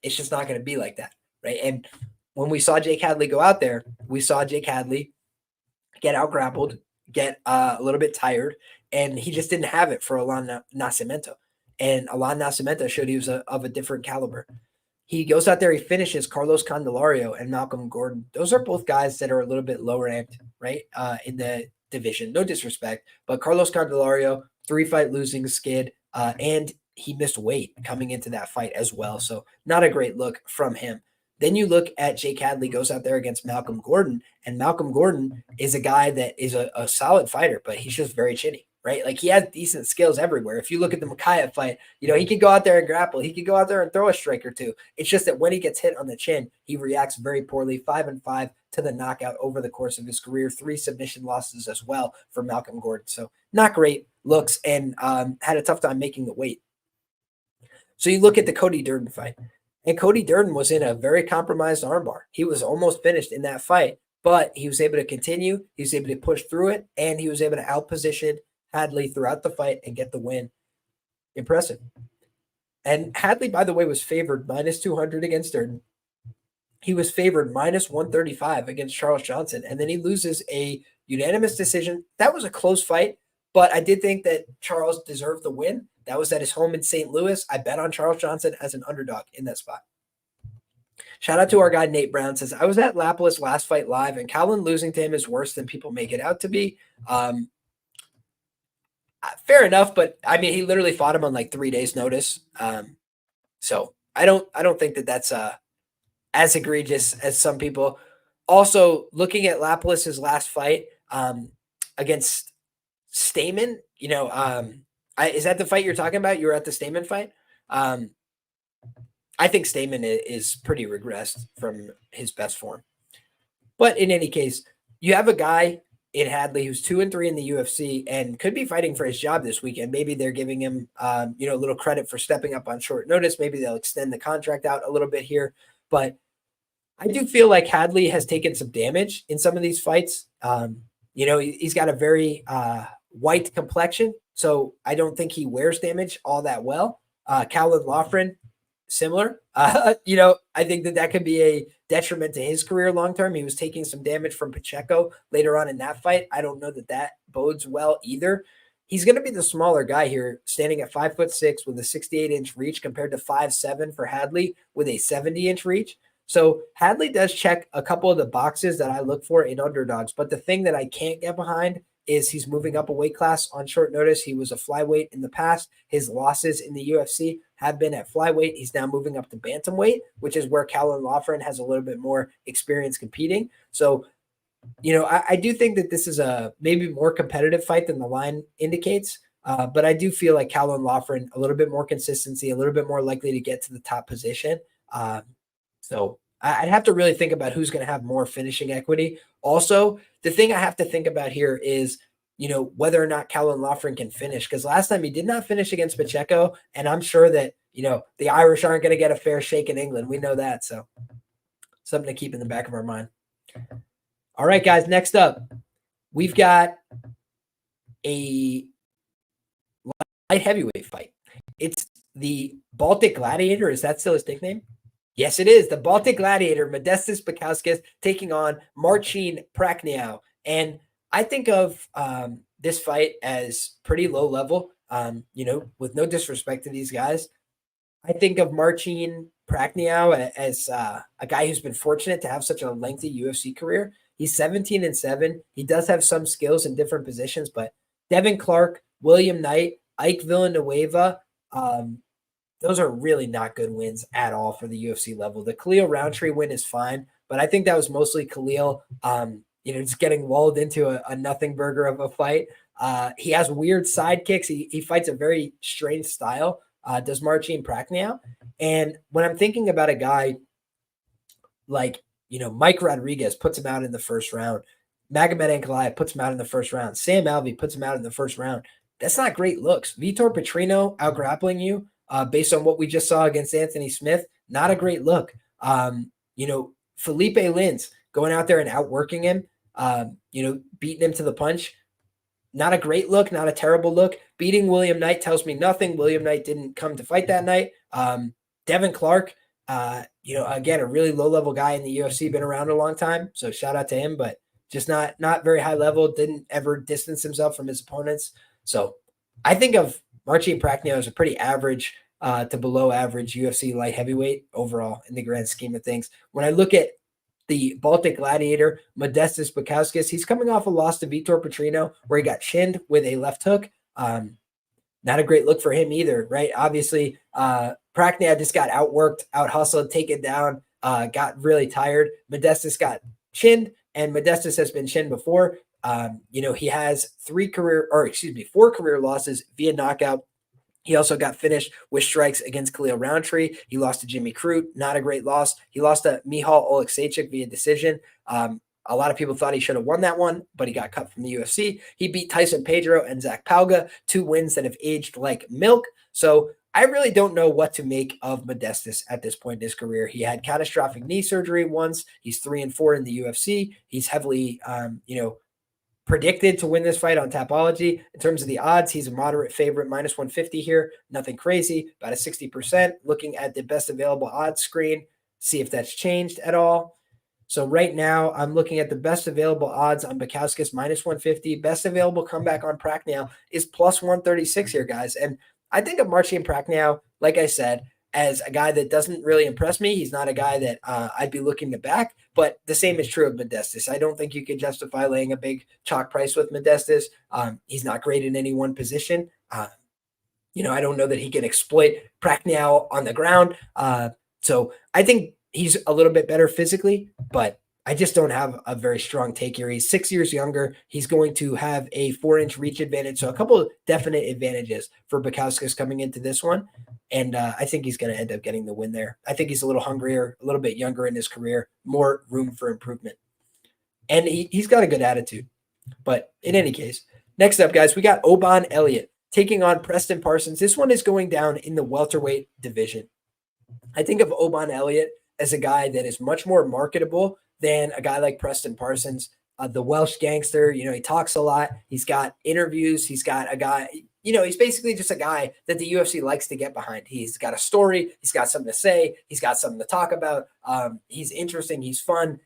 it's just not going to be like that, right? And when we saw Jake Hadley go out there, we saw Jake Hadley get out-grappled, get a little bit tired, and he just didn't have it for Alon Nascimento. And Alon Nascimento showed he was of a different caliber. He goes out there, he finishes Carlos Candelario and Malcolm Gordon. Those are both guys that are a little bit lower ranked, right, in the division. No disrespect, but Carlos Candelario, 3-fight losing skid, and he missed weight coming into that fight as well. So not a great look from him. Then you look at Jake Hadley goes out there against Malcolm Gordon, and Malcolm Gordon is a guy that is a solid fighter, but he's just very chinny, right? Like, he has decent skills everywhere. If you look at the Makv fight, he could go out there and grapple. He could go out there and throw a strike or two. It's just that when he gets hit on the chin, he reacts very poorly. 5-5 to the knockout over the course of his career. 3 submission losses as well for Malcolm Gordon. So not great looks, and had a tough time making the weight. So you look at the Cody Durden fight. And Cody Durden was in a very compromised armbar. He was almost finished in that fight, but he was able to continue. He was able to push through it, and he was able to outposition Hadley throughout the fight and get the win. Impressive. And Hadley, by the way, was favored -200 against Durden. He was favored -135 against Charles Johnson, and then he loses a unanimous decision. That was a close fight, but I did think that Charles deserved the win. That was at his home in St. Louis. I bet on Charles Johnson as an underdog in that spot. Shout out to our guy, Nate Brown, says, I was at Lapolis last fight live, and Calvin losing to him is worse than people make it out to be. Fair enough, but I mean, he literally fought him on like 3 days' notice. So I don't think that that's as egregious as some people. Also, looking at Lapolis's last fight against Stamen, is that the fight you're talking about? You were at the Stamen fight? I think Stamen is pretty regressed from his best form. But in any case, you have a guy in Hadley who's 2-3 in the UFC and could be fighting for his job this weekend. Maybe they're giving him, a little credit for stepping up on short notice. Maybe they'll extend the contract out a little bit here. But I do feel like Hadley has taken some damage in some of these fights. He's got a very white complexion, so I don't think he wears damage all that well. Calvin Loughran, similar. I think that could be a detriment to his career long-term. He was taking some damage from Pacheco later on in that fight. I don't know that bodes well either. He's going to be the smaller guy here, standing at 5'6" with a 68-inch reach compared to 5'7" for Hadley with a 70-inch reach. So Hadley does check a couple of the boxes that I look for in underdogs, but the thing that I can't get behind is he's moving up a weight class on short notice. He was a flyweight in the past. His losses in the UFC have been at flyweight. He's now moving up to bantamweight, which is where Calvin Loughran has a little bit more experience competing. So, I do think that this is a maybe more competitive fight than the line indicates. But I do feel like Calvin Loughran, a little bit more consistency, a little bit more likely to get to the top position. So I'd have to really think about who's going to have more finishing equity. Also, the thing I have to think about here is, whether or not Calvin Loughran can finish. Because last time he did not finish against Pacheco, and I'm sure that, the Irish aren't going to get a fair shake in England. We know that. So something to keep in the back of our mind. All right, guys, next up, we've got a light heavyweight fight. It's the Baltic Gladiator. Is that still his nickname? Yes, it is. The Baltic Gladiator, Modestas Bukauskas, taking on Marcin Prachnio. And I think of this fight as pretty low level, with no disrespect to these guys. I think of Marcin Prachnio as a guy who's been fortunate to have such a lengthy UFC career. He's 17-7. He does have some skills in different positions, but Devin Clark, William Knight, Ike Villanueva, those are really not good wins at all for the UFC level. The Khalil Roundtree win is fine, but I think that was mostly Khalil, just getting lulled into a nothing burger of a fight. He has weird side kicks. He fights a very strange style, does Marcin Prachnio. And when I'm thinking about a guy like, Mike Rodriguez puts him out in the first round, Magomed Ankalaev puts him out in the first round, Sam Alvey puts him out in the first round. That's not great looks. Vitor Petrino out-grappling you based on what we just saw against Anthony Smith, not a great look. Felipe Lins going out there and outworking him, beating him to the punch. Not a great look, not a terrible look. Beating William Knight tells me nothing. William Knight didn't come to fight that night. Devin Clark, again, a really low-level guy in the UFC, been around a long time, so shout out to him, but just not very high level, didn't ever distance himself from his opponents. So I think of Marcin Prachnio as a pretty average to below average UFC light heavyweight overall in the grand scheme of things. When I look at the Baltic Gladiator, Modestas Bukauskas, he's coming off a loss to Vitor Petrino where he got chinned with a left hook. Not a great look for him either, right? Obviously, Prachnio just got outworked, out-hustled, taken down, got really tired. Modestas got chinned, and Modestas has been chinned before. He has 4 career losses via knockout. He also got finished with strikes against Khalil Roundtree. He lost to Jimmy Crute, not a great loss. He lost to Michal Oleksiejczuk via decision. A lot of people thought he should have won that one, but he got cut from the UFC. He beat Tyson Pedro and Zach Pauga, 2 wins that have aged like milk. So I really don't know what to make of Modestas at this point in his career. He had catastrophic knee surgery once. He's 3-4 in the UFC. He's heavily, predicted to win this fight on Tapology. In terms of the odds, he's a moderate favorite, minus 150 here. Nothing crazy, about a 60%. Looking at the best available odds screen, see if that's changed at all. So right now, I'm looking at the best available odds on Bukauskas, minus 150. Best available comeback on Prachnio is plus 136 here, guys. And I think of Marcin Prachnio, like I said, as a guy that doesn't really impress me. He's not a guy that I'd be looking to back, but the same is true of Modestas. I don't think you can justify laying a big chalk price with Modestas. He's not great in any one position. I don't know that he can exploit Prachnio on the ground. So I think he's a little bit better physically, but I just don't have a very strong take here. He's 6 years younger. He's going to have a 4-inch reach advantage. So a couple of definite advantages for Bukauskas coming into this one. And I think he's going to end up getting the win there. I think he's a little hungrier, a little bit younger in his career, more room for improvement. And he's got a good attitude. But in any case, next up, guys, we got Oban Elliott taking on Preston Parsons. This one is going down in the welterweight division. I think of Oban Elliott as a guy that is much more marketable than a guy like Preston Parsons, the Welsh gangster. He talks a lot. He's got interviews. He's got a guy, he's basically just a guy that the UFC likes to get behind. He's got a story. He's got something to say. He's got something to talk about. He's interesting. He's fun.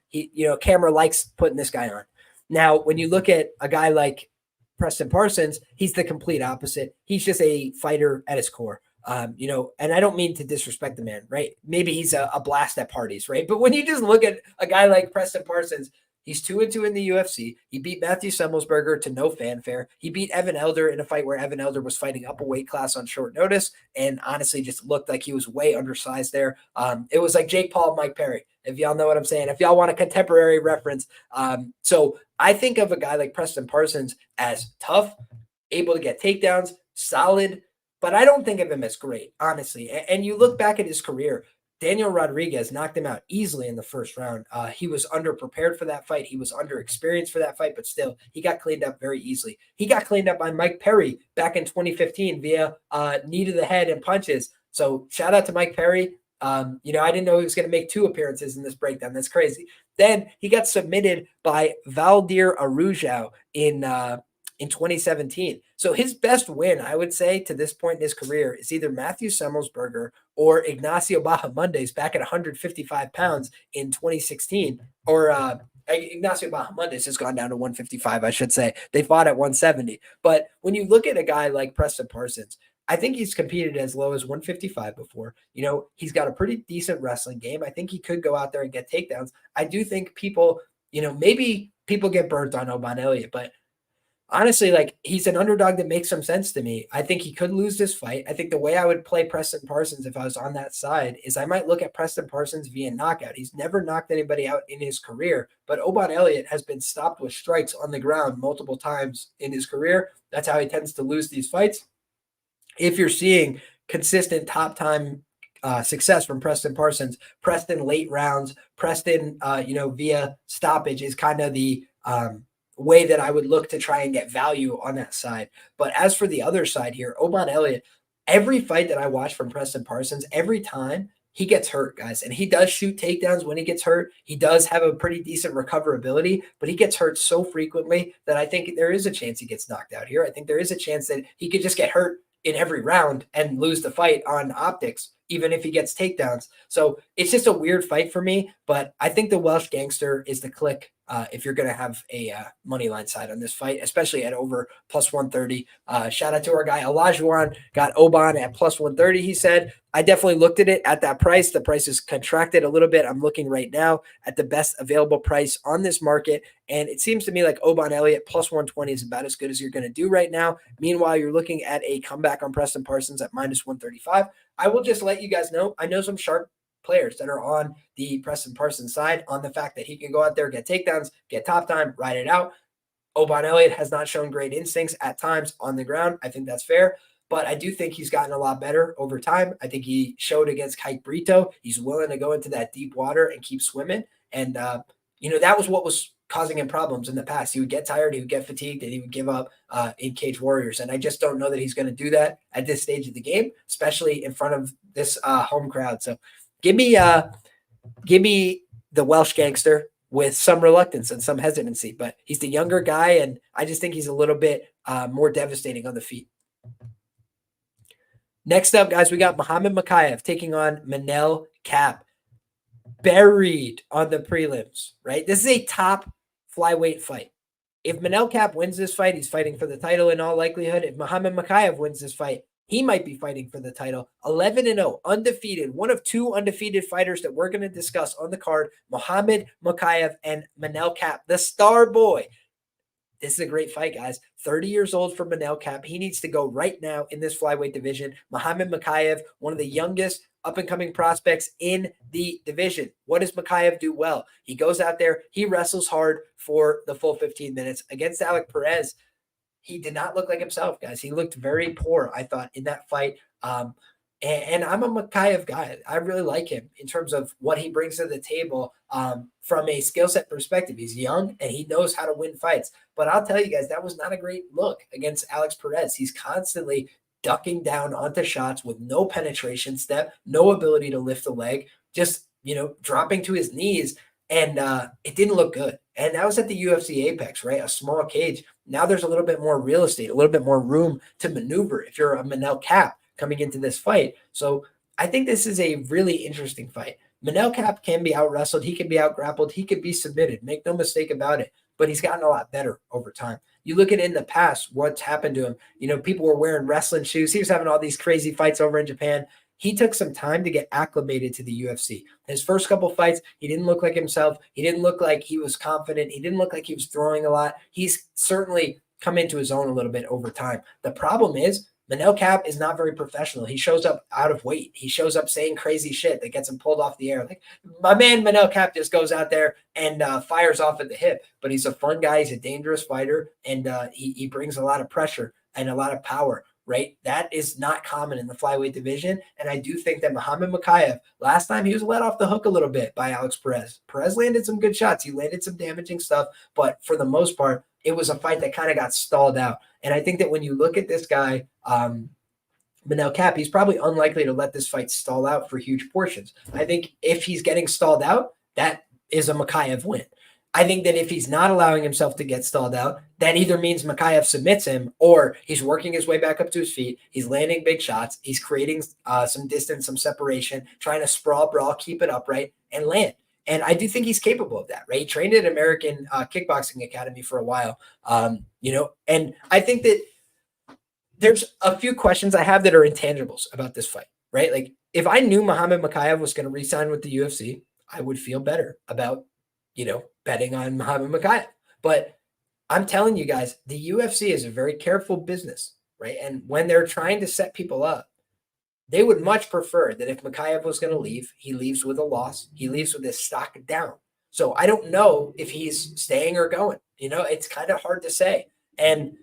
Camera likes putting this guy on. Now, when you look at a guy like Preston Parsons, he's the complete opposite. He's just a fighter at his core. And I don't mean to disrespect the man, right? Maybe he's a blast at parties, right? But when you just look at a guy like Preston Parsons, he's 2-2 in the UFC. He beat Matthew Semmelsberger to no fanfare. He beat Evan Elder in a fight where Evan Elder was fighting up a weight class on short notice and honestly just looked like he was way undersized there. It was like Jake Paul, Mike Perry, if y'all know what I'm saying, if y'all want a contemporary reference. So I think of a guy like Preston Parsons as tough, able to get takedowns, solid, but I don't think of him as great, honestly. And you look back at his career, Daniel Rodriguez knocked him out easily in the first round. He was underprepared for that fight. He was underexperienced for that fight, but still, he got cleaned up very easily. He got cleaned up by Mike Perry back in 2015 via knee to the head and punches. So shout out to Mike Perry. I didn't know he was going to make 2 appearances in this breakdown. That's crazy. Then he got submitted by Valdir Arujau in 2017. So his best win, I would say, to this point in his career is either Matthew Semmelsberger or Ignacio Bahamondes back at 155 pounds in 2016. Or Ignacio Bahamondes has gone down to 155, I should say. They fought at 170. But when you look at a guy like Preston Parsons, I think he's competed as low as 155 before. He's got a pretty decent wrestling game. I think he could go out there and get takedowns. I do think people, maybe people get burnt on Oban Elliott, but honestly, like, he's an underdog that makes some sense to me. I think he could lose this fight. I think the way I would play Preston Parsons if I was on that side is I might look at Preston Parsons via knockout. He's never knocked anybody out in his career, but Oban Elliott has been stopped with strikes on the ground multiple times in his career. That's how he tends to lose these fights. If you're seeing consistent top time success from Preston Parsons, Preston late rounds, Preston, via stoppage is kind of the way that I would look to try and get value on that side. But as for the other side here, Oban Elliott, every fight that I watch from Preston Parsons, every time he gets hurt, guys, and he does shoot takedowns when he gets hurt. He does have a pretty decent recoverability, but he gets hurt so frequently that I think there is a chance he gets knocked out here. I think there is a chance that he could just get hurt in every round and lose the fight on optics, even if he gets takedowns. So it's just a weird fight for me, but I think the Welsh Gangster is the click if you're going to have a money line side on this fight, especially at over plus 130. Shout out to our guy Olajuwon, got Oban at plus 130. He said, I definitely looked at it at that price. The price is contracted a little bit. I'm looking right now at the best available price on this market. And it seems to me like Oban Elliott plus 120 is about as good as you're going to do right now. Meanwhile, you're looking at a comeback on Preston Parsons at minus 135. I will just let you guys know, I know some sharp players that are on the Preston Parsons side on the fact that he can go out there, get takedowns, get top time, ride it out. Oban Elliott has not shown great instincts at times on the ground. I think that's fair. But I do think he's gotten a lot better over time. I think he showed against Kape Brito. He's willing to go into that deep water and keep swimming. And, that was what was causing him problems in the past. He would get tired, he would get fatigued, and he would give up in Cage Warriors. And I just don't know that he's going to do that at this stage of the game, especially in front of this home crowd. So give me the Welsh Gangster with some reluctance and some hesitancy, but he's the younger guy, and I just think he's a little bit more devastating on the feet. Next up, guys, we got Muhammad Makv taking on Manel Kape. Buried on the prelims, right? This is a top flyweight fight. If Manel Kape wins this fight, he's fighting for the title in all likelihood. If Muhammad Makv wins this fight, he might be fighting for the title. 11-0, undefeated, one of two undefeated fighters that we're going to discuss on the card, Muhammad Makv and Manel Kape, the star boy. This is a great fight, guys. 30 years old for Manel Kape. He needs to go right now in this flyweight division. Muhammad Makv, one of the youngest up-and-coming prospects in the division. What does Makv do well? He goes out there, he wrestles hard for the full 15 minutes. Against Alex Perez, he did not look like himself, guys. He looked very poor, I thought, in that fight. And I'm a Makv guy. I really like him in terms of what he brings to the table from a skill set perspective. He's young and he knows how to win fights. But I'll tell you guys, that was not a great look against Alex Perez. He's constantly ducking down onto shots with no penetration step, no ability to lift the leg, just, dropping to his knees. And it didn't look good. And that was at the UFC Apex, right? A small cage. Now there's a little bit more real estate, a little bit more room to maneuver if you're a Manel Kape coming into this fight. So I think this is a really interesting fight. Manel Kape can be out-wrestled. He can be out-grappled. He can be submitted. Make no mistake about it. But he's gotten a lot better over time. You look at it in the past, what's happened to him. People were wearing wrestling shoes. He was having all these crazy fights over in Japan. He took some time to get acclimated to the UFC. His first couple fights, he didn't look like himself. He didn't look like he was confident. He didn't look like he was throwing a lot. He's certainly come into his own a little bit over time. The problem is Manel Kape is not very professional. He shows up out of weight. He shows up saying crazy shit that gets him pulled off the air. Like, my man Manel Kape just goes out there and fires off at the hip. But he's a fun guy. He's a dangerous fighter, and he brings a lot of pressure and a lot of power. Right? That is not common in the flyweight division. And I do think that Muhammad Makv, last time he was let off the hook a little bit by Alex Perez. Perez landed some good shots. He landed some damaging stuff. But for the most part, it was a fight that kind of got stalled out. And I think that when you look at this guy, Manel Kape, he's probably unlikely to let this fight stall out for huge portions. I think if he's getting stalled out, that is a Makv win. I think that if he's not allowing himself to get stalled out, that either means Makv submits him or he's working his way back up to his feet. He's landing big shots. He's creating some distance, some separation, trying to sprawl, brawl, keep it upright, and land. And I do think he's capable of that, right? He trained at American Kickboxing Academy for a while, and I think that there's a few questions I have that are intangibles about this fight, right? Like, if I knew Muhammad Makv was going to re-sign with the UFC, I would feel better about, betting on Muhammad Makv. But I'm telling you guys, the UFC is a very careful business, right? And when they're trying to set people up, they would much prefer that if Makv was going to leave, he leaves with a loss. He leaves with his stock down. So I don't know if he's staying or going. It's kind of hard to say. And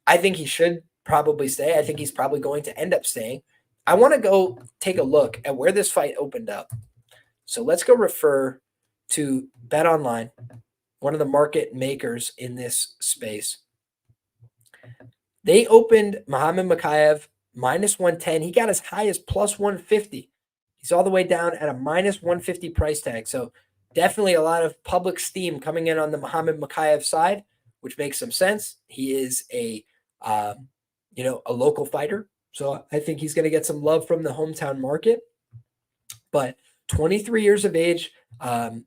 I think he should probably stay. I think he's probably going to end up staying. I want to go take a look at where this fight opened up. So let's go refer to Bet Online, one of the market makers in this space. They opened Muhammad Makv minus 110. He got as high as plus 150. He's all the way down at a minus 150 price tag. So definitely a lot of public steam coming in on the Muhammad Makv side, which makes some sense. He is a local fighter. So I think he's going to get some love from the hometown market. But 23 years of age,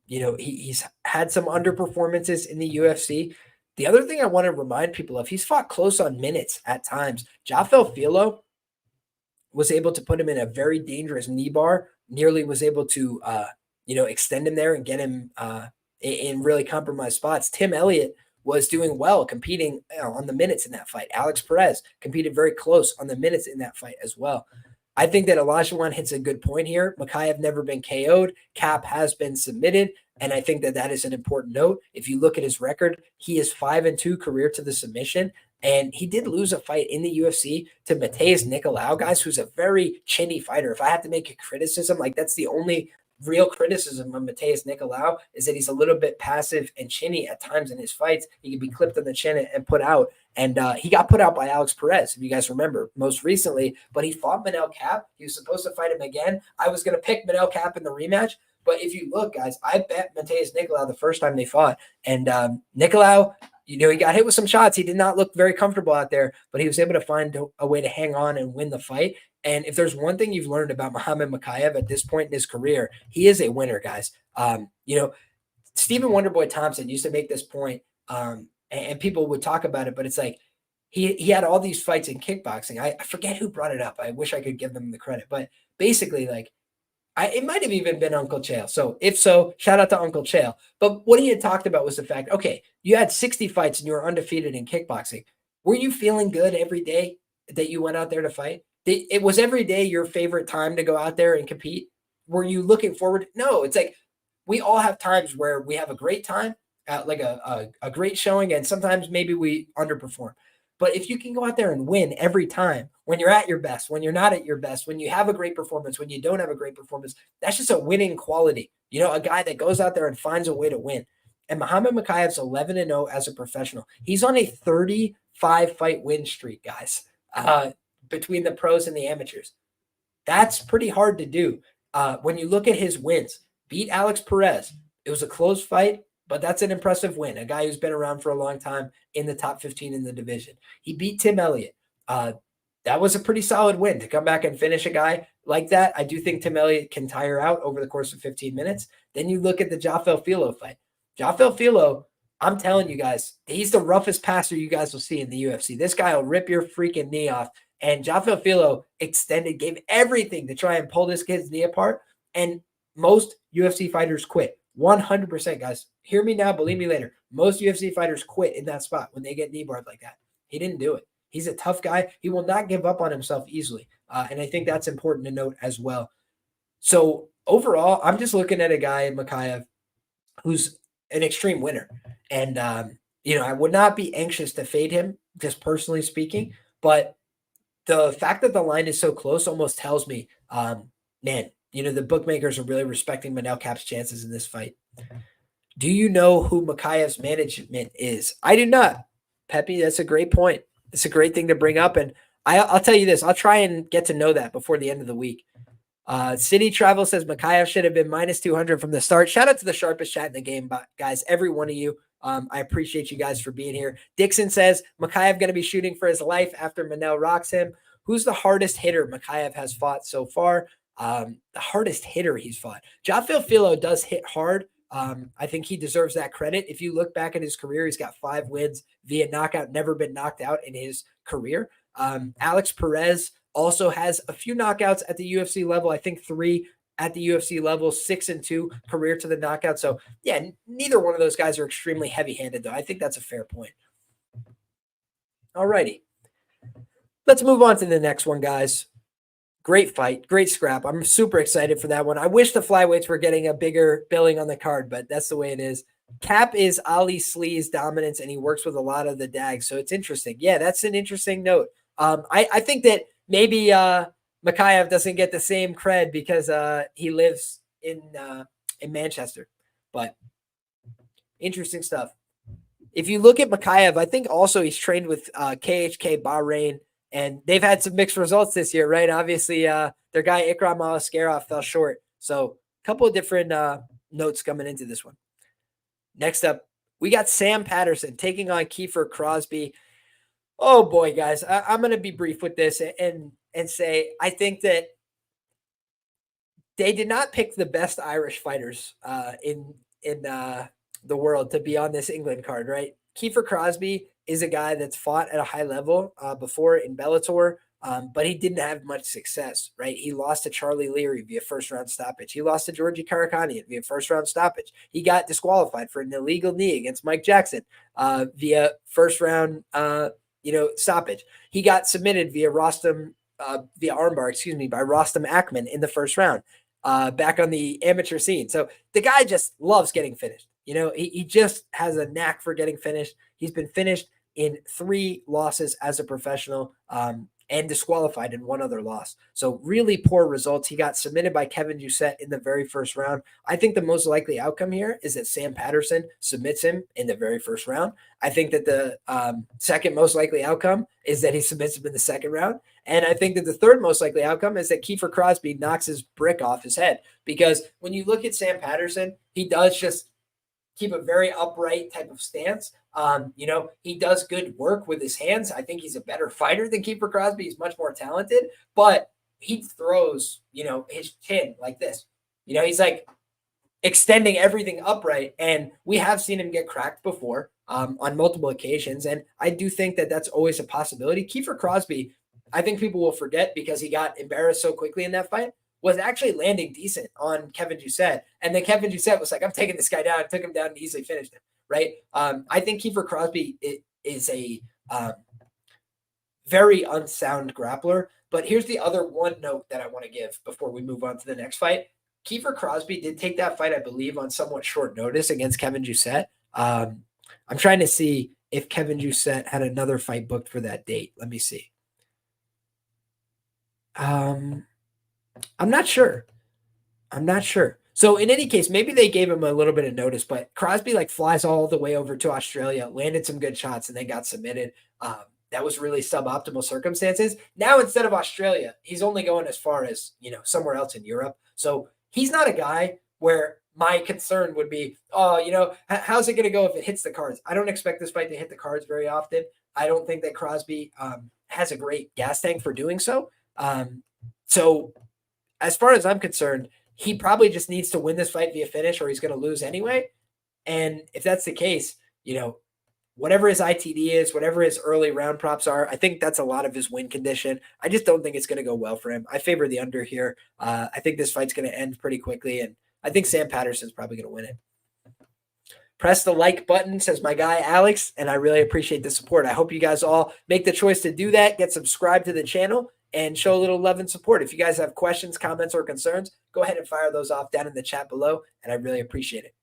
he's had some underperformances in the UFC. The other thing I want to remind people of, he's fought close on minutes at times. Jafel Filo was able to put him in a very dangerous knee bar, nearly was able to, extend him there and get him in really compromised spots. Tim Elliott was doing well, competing on the minutes in that fight. Alex Perez competed very close on the minutes in that fight as well. I think that Olajuwon hits a good point here. Makv never been KO'd. Kape has been submitted. And I think that is an important note. If you look at his record, he is 5-2 career to the submission. And he did lose a fight in the UFC to Matheus Nicolau, guys, who's a very chinny fighter. If I have to make a criticism, that's the only real criticism of Matheus Nicolau, is that he's a little bit passive and chinny at times in his fights. He can be clipped on the chin and put out. And he got put out by Alex Perez, if you guys remember, most recently. But he fought Manel Kape. He was supposed to fight him again. I was going to pick Manel Kape in the rematch. But if you look, guys, I bet Matheus Nicolau the first time they fought. And Nicolau, he got hit with some shots. He did not look very comfortable out there, but he was able to find a way to hang on and win the fight. And if there's one thing you've learned about Muhammad Makv at this point in his career, he is a winner, guys. Stephen Wonderboy Thompson used to make this point, and people would talk about it, but it's like he had all these fights in kickboxing. I forget who brought it up. I wish I could give them the credit, but basically, it might have even been Uncle Chael. So if so, shout out to Uncle Chael. But what he had talked about was the fact, okay, you had 60 fights and you were undefeated in kickboxing. Were you feeling good every day that you went out there to fight? It was every day your favorite time to go out there and compete? Were you looking forward? No, it's like we all have times where we have a great time, a great showing, and sometimes maybe we underperform. But if you can go out there and win every time, when you're at your best, when you're not at your best, when you have a great performance, when you don't have a great performance, that's just a winning quality. A guy that goes out there and finds a way to win. And Muhammad Makv's 11-0 as a professional. He's on a 35-fight win streak, guys, between the pros and the amateurs. That's pretty hard to do. When you look at his wins, beat Alex Perez. It was a close fight, but that's an impressive win. A guy who's been around for a long time in the top 15 in the division. He beat Tim Elliott. That was a pretty solid win to come back and finish a guy like that. I do think Tim Elliott can tire out over the course of 15 minutes. Then you look at the Jafel Filo fight. Jafel Filo, I'm telling you guys, he's the roughest passer you guys will see in the UFC. This guy will rip your freaking knee off. And Jafel Filo gave everything to try and pull this kid's knee apart. And most UFC fighters quit. 100%, guys. Hear me now, believe me later. Most UFC fighters quit in that spot when they get knee barred like that. He didn't do it. He's a tough guy. He will not give up on himself easily. And I think that's important to note as well. So overall, I'm just looking at a guy in Makv who's an extreme winner. And, I would not be anxious to fade him, just personally speaking. But the fact that the line is so close almost tells me, the bookmakers are really respecting Manel Kape's chances in this fight. Do you know who Makv's management is? I do not. Pepe, that's a great point. It's a great thing to bring up. And I'll tell you this. I'll try and get to know that before the end of the week. City Travel says Makv should have been minus 200 from the start. Shout out to the sharpest chat in the game, guys, every one of you. I appreciate you guys for being here. Dixon says Makv going to be shooting for his life after Manel rocks him. Who's the hardest hitter Makv has fought so far? The hardest hitter he's fought. Jafel Filo does hit hard. I think he deserves that credit. If you look back at his career, he's got 5 wins via knockout, never been knocked out in his career. Alex Perez also has a few knockouts at the UFC level. I think 3 at the UFC level, 6-2 career to the knockout. So yeah, neither one of those guys are extremely heavy-handed though. I think that's a fair point. Alrighty. Let's move on to the next one, guys. Great fight, great scrap. I'm super excited for that one. I wish the flyweights were getting a bigger billing on the card, but that's the way it is. Kape is Ali Slee's dominance, and he works with a lot of the DAGs, so it's interesting. Yeah, that's an interesting note. I think that maybe Makv doesn't get the same cred because he lives in Manchester, but interesting stuff. If you look at Makv, I think also he's trained with KHK Bahrain, and they've had some mixed results this year, right? Obviously, their guy Ikram Alaskarov fell short. So a couple of different notes coming into this one. Next up, we got Sam Patterson taking on Kiefer Crosby. Oh boy, guys, I'm going to be brief with this and say I think that they did not pick the best Irish fighters in the world to be on this England card, right? Kiefer Crosby is a guy that's fought at a high level before in Bellator, but he didn't have much success, right? He lost to Charlie Leary via first-round stoppage. He lost to Georgi Karakanian via first-round stoppage. He got disqualified for an illegal knee against Mike Jackson via first-round, stoppage. He got submitted via armbar, by Rostam Akman in the first round. Back on the amateur scene. So the guy just loves getting finished. He just has a knack for getting finished. He's been finished in 3 losses as a professional and disqualified in 1 other loss. So really poor results. He got submitted by Kevin Doucette in the very first round. I think the most likely outcome here is that Sam Patterson submits him in the very first round. I think that the second most likely outcome is that he submits him in the second round. And I think that the third most likely outcome is that Kiefer Crosby knocks his brick off his head. Because when you look at Sam Patterson, he does just keep a very upright type of stance. He does good work with his hands. I think he's a better fighter than Kiefer Crosby. He's much more talented, but he throws, his chin like this. He's like extending everything upright, and we have seen him get cracked before on multiple occasions, and I do think that that's always a possibility. Kiefer Crosby, I think people will forget because he got embarrassed so quickly in that fight, was actually landing decent on Kevin Doucette. And then Kevin Doucette was like, I'm taking this guy down, took him down and easily finished him, right? I think Kiefer Crosby is a very unsound grappler. But here's the other one note that I want to give before we move on to the next fight. Kiefer Crosby did take that fight, I believe, on somewhat short notice against Kevin Doucette. I'm trying to see if Kevin Doucette had another fight booked for that date. Let me see. I'm not sure. So in any case, maybe they gave him a little bit of notice, but Crosby flies all the way over to Australia, landed some good shots, and then got submitted. That was really suboptimal circumstances. Now, instead of Australia, he's only going as far as, somewhere else in Europe. So he's not a guy where my concern would be, how's it going to go if it hits the cards? I don't expect this fight to hit the cards very often. I don't think that Crosby has a great gas tank for doing so. So as far as I'm concerned, he probably just needs to win this fight via finish or he's going to lose anyway. And if that's the case, whatever his ITD is, whatever his early round props are, I think that's a lot of his win condition. I just don't think it's going to go well for him. I favor the under here. I think this fight's going to end pretty quickly, and I think Sam Patterson's probably going to win it. Press the like button, says my guy Alex, and I really appreciate the support. I hope you guys all make the choice to do that, get subscribed to the channel, and show a little love and support. If you guys have questions, comments, or concerns, go ahead and fire those off down in the chat below, and I really appreciate it.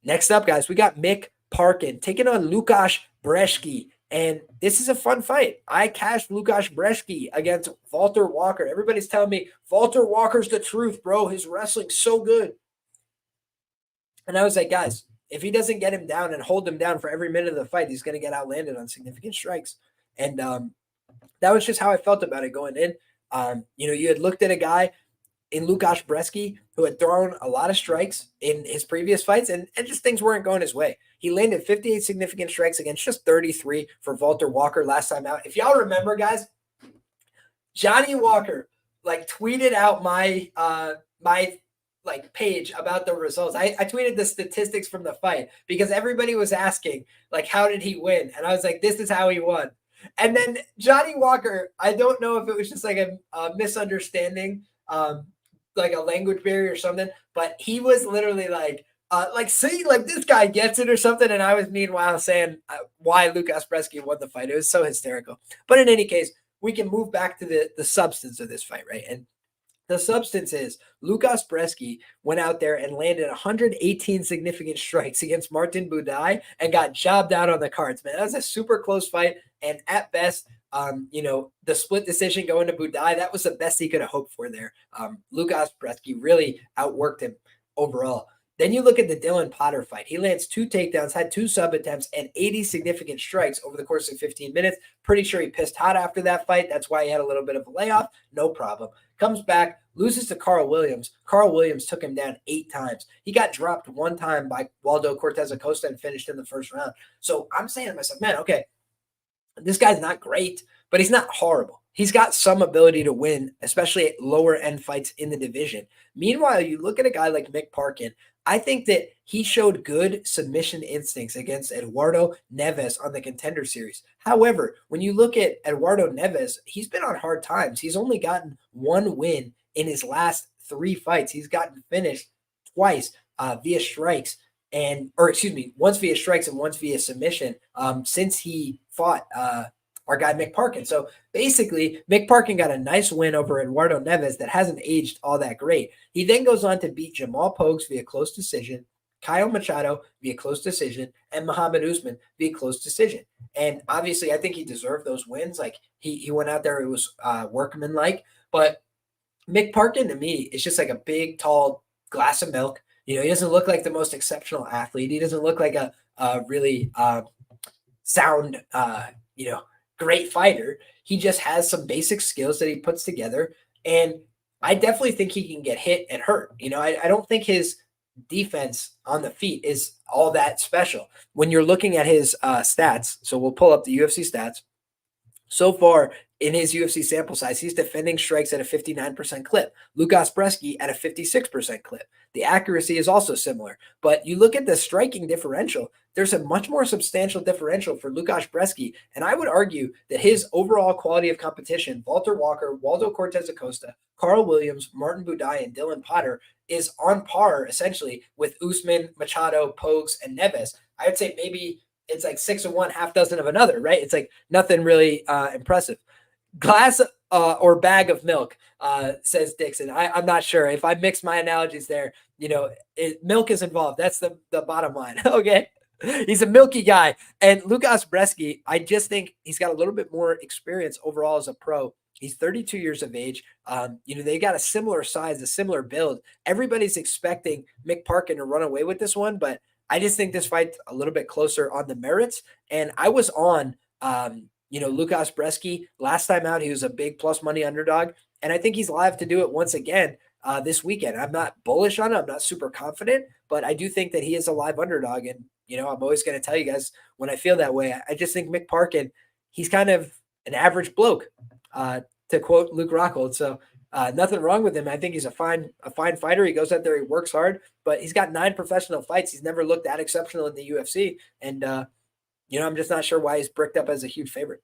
Next up, guys, we got Parkin taking on Łukasz Brzeski, and this is a fun fight. I cashed Łukasz Brzeski against Walter Walker. Everybody's telling me Walter Walker's the truth, bro. His wrestling's so good. And I was like, guys, if he doesn't get him down and hold him down for every minute of the fight, he's going to get outlanded on significant strikes. And that was just how I felt about it going in. You had looked at a guy in Łukasz Brzeski who had thrown a lot of strikes in his previous fights, and just things weren't going his way. He landed 58 significant strikes against just 33 for Walter Walker last time out. If y'all remember, guys, Johnny Walker tweeted out my page about the results. I tweeted the statistics from the fight because everybody was asking how did he win? And I was like, this is how he won. And then Johnny Walker, I don't know if it was just a misunderstanding, a language barrier or something, but he was literally like, see, like this guy gets it or something. And I was meanwhile saying why Lucas Brzeski won the fight. It was so hysterical. But in any case, we can move back to the substance of this fight, right? And the substance is Lucas Brzeski went out there and landed 118 significant strikes against Martin Buday and got jobbed out on the cards, man. That was a super close fight. And at best, the split decision going to Buday, that was the best he could have hoped for there. Lucas Brzeski really outworked him overall. Then you look at the Dylan Potter fight. He lands 2 takedowns, had 2 sub attempts, and 80 significant strikes over the course of 15 minutes. Pretty sure he pissed hot after that fight. That's why he had a little bit of a layoff. No problem. Comes back, loses to Carl Williams. Carl Williams took him down 8 times. He got dropped 1 time by Waldo Cortez Acosta and finished in the first round. So I'm saying to myself, man, okay, this guy's not great, but he's not horrible. He's got some ability to win, especially at lower end fights in the division. Meanwhile, you look at a guy like Mick Parkin. I think that he showed good submission instincts against Eduardo Neves on the Contender Series. However, when you look at Eduardo Neves, he's been on hard times. He's only gotten 1 win in his last 3 fights. He's gotten finished twice via strikes once via strikes and once via submission since he fought our guy Mick Parkin. So basically, Mick Parkin got a nice win over Eduardo Neves that hasn't aged all that great. He then goes on to beat Jamal Pogues via close decision, Kyle Machado via close decision, and Muhammad Usman via close decision. And obviously, I think he deserved those wins. Like he went out there, it was workmanlike. But Mick Parkin to me is just like a big, tall glass of milk. He doesn't look like the most exceptional athlete. He doesn't look like a really sound, great fighter. He just has some basic skills that he puts together. And I definitely think he can get hit and hurt. I don't think his defense on the feet is all that special. When you're looking at his stats, so we'll pull up the UFC stats. So far in his UFC sample size, he's defending strikes at a 59% clip. Lucas Brzeski at a 56% clip. The accuracy is also similar. But you look at the striking differential, there's a much more substantial differential for Lucas Brzeski. And I would argue that his overall quality of competition, Walter Walker, Waldo Cortez Acosta, Carl Williams, Martin Buday, and Dylan Potter is on par essentially with Usman, Machado, Pogues, and Neves. I would say maybe it's like 6 of one, half dozen of another, right? It's like nothing really impressive. Glass or bag of milk, says Dixon. I'm not sure. If I mix my analogies there, milk is involved. That's the bottom line. Okay. He's a milky guy. And Lucas Brzeski, I just think he's got a little bit more experience overall as a pro. He's 32 years of age. They got a similar size, a similar build. Everybody's expecting Mick Parkin to run away with this one, but I just think this fight's a little bit closer on the merits. And I was on, Lucas Brzeski last time out. He was a big plus money underdog. And I think he's live to do it once again this weekend. I'm not bullish on it. I'm not super confident, but I do think that he is a live underdog. And, I'm always going to tell you guys when I feel that way. I just think Mick Parkin, he's kind of an average bloke, to quote Luke Rockhold. So nothing wrong with him. I think he's a fine fighter. He goes out there, he works hard, but he's got 9 professional fights. He's never looked that exceptional in the UFC. And, I'm just not sure why he's bricked up as a huge favorite.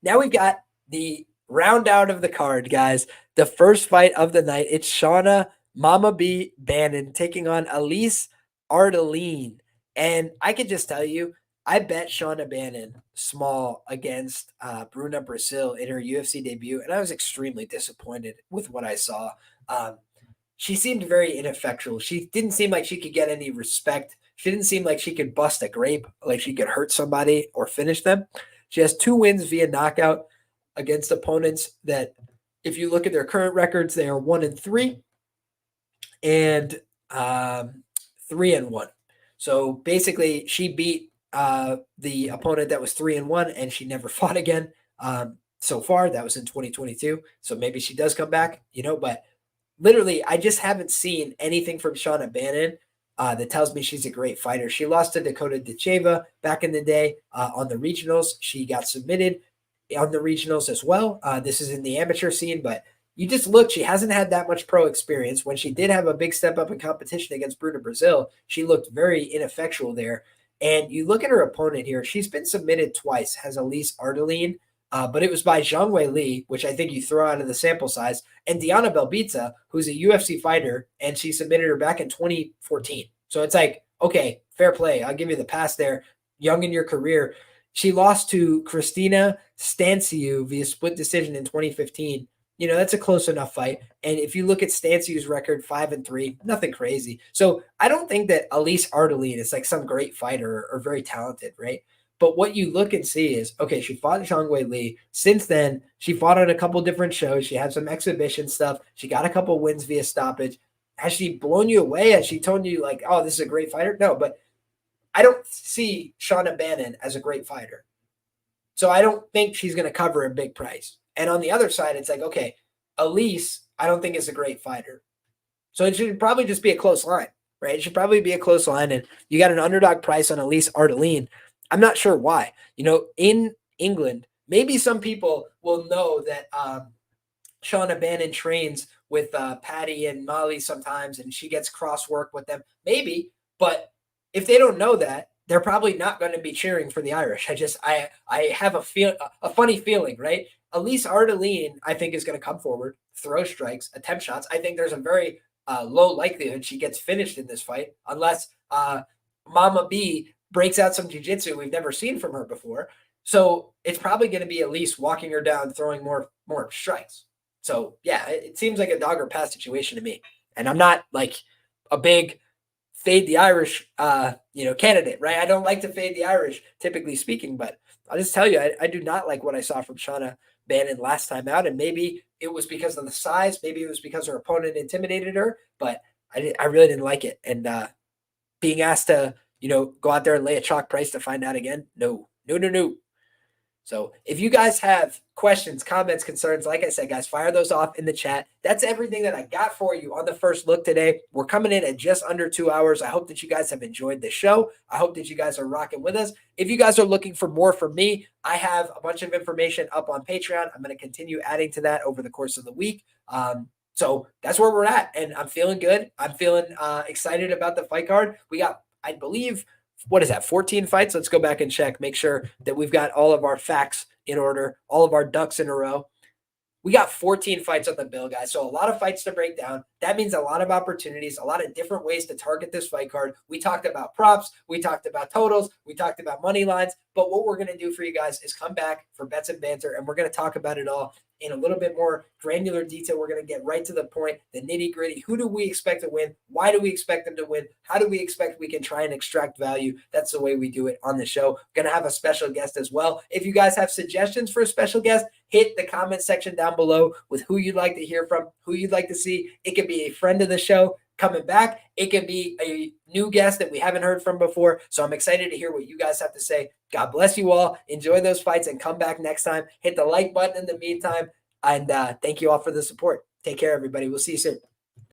Now we've got the round out of the card, guys. The first fight of the night. It's Shauna Mama B Bannon taking on Elise Ardeline. And I can just tell you, I bet Shauna Bannon small against Bruna Brazil in her UFC debut, and I was extremely disappointed with what I saw. She seemed very ineffectual. She didn't seem like she could get any respect. She didn't seem like she could bust a grape, like she could hurt somebody or finish them. She has 2 wins via knockout against opponents that, if you look at their current records, they are 1-3 and 3-1. So basically, she beat the opponent that was 3-1, and she never fought again. So far, that was in 2022. So maybe she does come back, but literally, I just haven't seen anything from Shauna Bannon that tells me she's a great fighter. She lost to Dakota Dacheva back in the day on the regionals. She got submitted on the regionals as well. This is in the amateur scene, but you just look, she hasn't had that much pro experience. When she did have a big step up in competition against Bruna Brazil, she looked very ineffectual there. And you look at her opponent here, she's been submitted twice, has Elise Ardeline, but it was by Zhang Wei Li, which I think you throw out of the sample size, and Diana Belbita, who's a UFC fighter, and she submitted her back in 2014. So it's like, okay, fair play. I'll give you the pass there. Young in your career. She lost to Christina Stanciu via split decision in 2015. That's a close enough fight. And if you look at Stanciu's record, 5-3, nothing crazy. So I don't think that Elise Ardeline is like some great fighter or very talented, right? But what you look and see is, okay, she fought Zhangwei Li. Since then, she fought on a couple different shows. She had some exhibition stuff. She got a couple wins via stoppage. Has she blown you away? Has she told you like, oh, this is a great fighter? No, but I don't see Shauna Bannon as a great fighter. So I don't think she's going to cover a big price. And on the other side, it's like, okay, Elise, I don't think is a great fighter. So it should probably just be a close line, right? It should probably be a close line. And you got an underdog price on Elise Ardeline. I'm not sure why. In England, maybe some people will know that Shauna Bannon trains with Patty and Molly sometimes, and she gets cross work with them. Maybe, but if they don't know that, they're probably not going to be cheering for the Irish. I have a funny feeling, right? Elise Ardeline, I think, is going to come forward, throw strikes, attempt shots. I think there's a very low likelihood she gets finished in this fight, unless Mama B breaks out some jiu-jitsu we've never seen from her before. So it's probably going to be Elise walking her down, throwing more strikes. So yeah, it seems like a dog or pass situation to me. And I'm not like a big fade the Irish, candidate, right? I don't like to fade the Irish, typically speaking, but I'll just tell you, I do not like what I saw from Shauna Bannon last time out. And maybe it was because of the size. Maybe it was because her opponent intimidated her, but I really didn't like it. And being asked to, go out there and lay a chalk price to find out again. No. So if you guys have questions, comments, concerns, like I said, guys, fire those off in the chat. That's everything that I got for you on the first look today. We're coming in at just under 2 hours. I hope that you guys have enjoyed the show. I hope that you guys are rocking with us. If you guys are looking for more from me, I have a bunch of information up on Patreon. I'm going to continue adding to that over the course of the week. So that's where we're at, and I'm feeling good. I'm feeling excited about the fight card. We got, I believe, 14 fights? Let's go back and check, make sure that we've got all of our facts in order, all of our ducks in a row. We got 14 fights on the bill, guys. So a lot of fights to break down. That means a lot of opportunities, a lot of different ways to target this fight card. We talked about props. We talked about totals. We talked about money lines. But what we're going to do for you guys is come back for bets and banter, and we're going to talk about it all in a little bit more granular detail. We're going to get right to the point, the nitty gritty. Who do we expect to win? Why do we expect them to win? How do we expect we can try and extract value? That's the way we do it on the show. Going to have a special guest as well. If you guys have suggestions for a special guest, hit the comment section down below with who you'd like to hear from, who you'd like to see. It could be a friend of the show coming back. It could be a new guest that we haven't heard from before. So I'm excited to hear what you guys have to say. God bless you all. Enjoy those fights and come back next time. Hit the like button in the meantime. And thank you all for the support. Take care, everybody. We'll see you soon.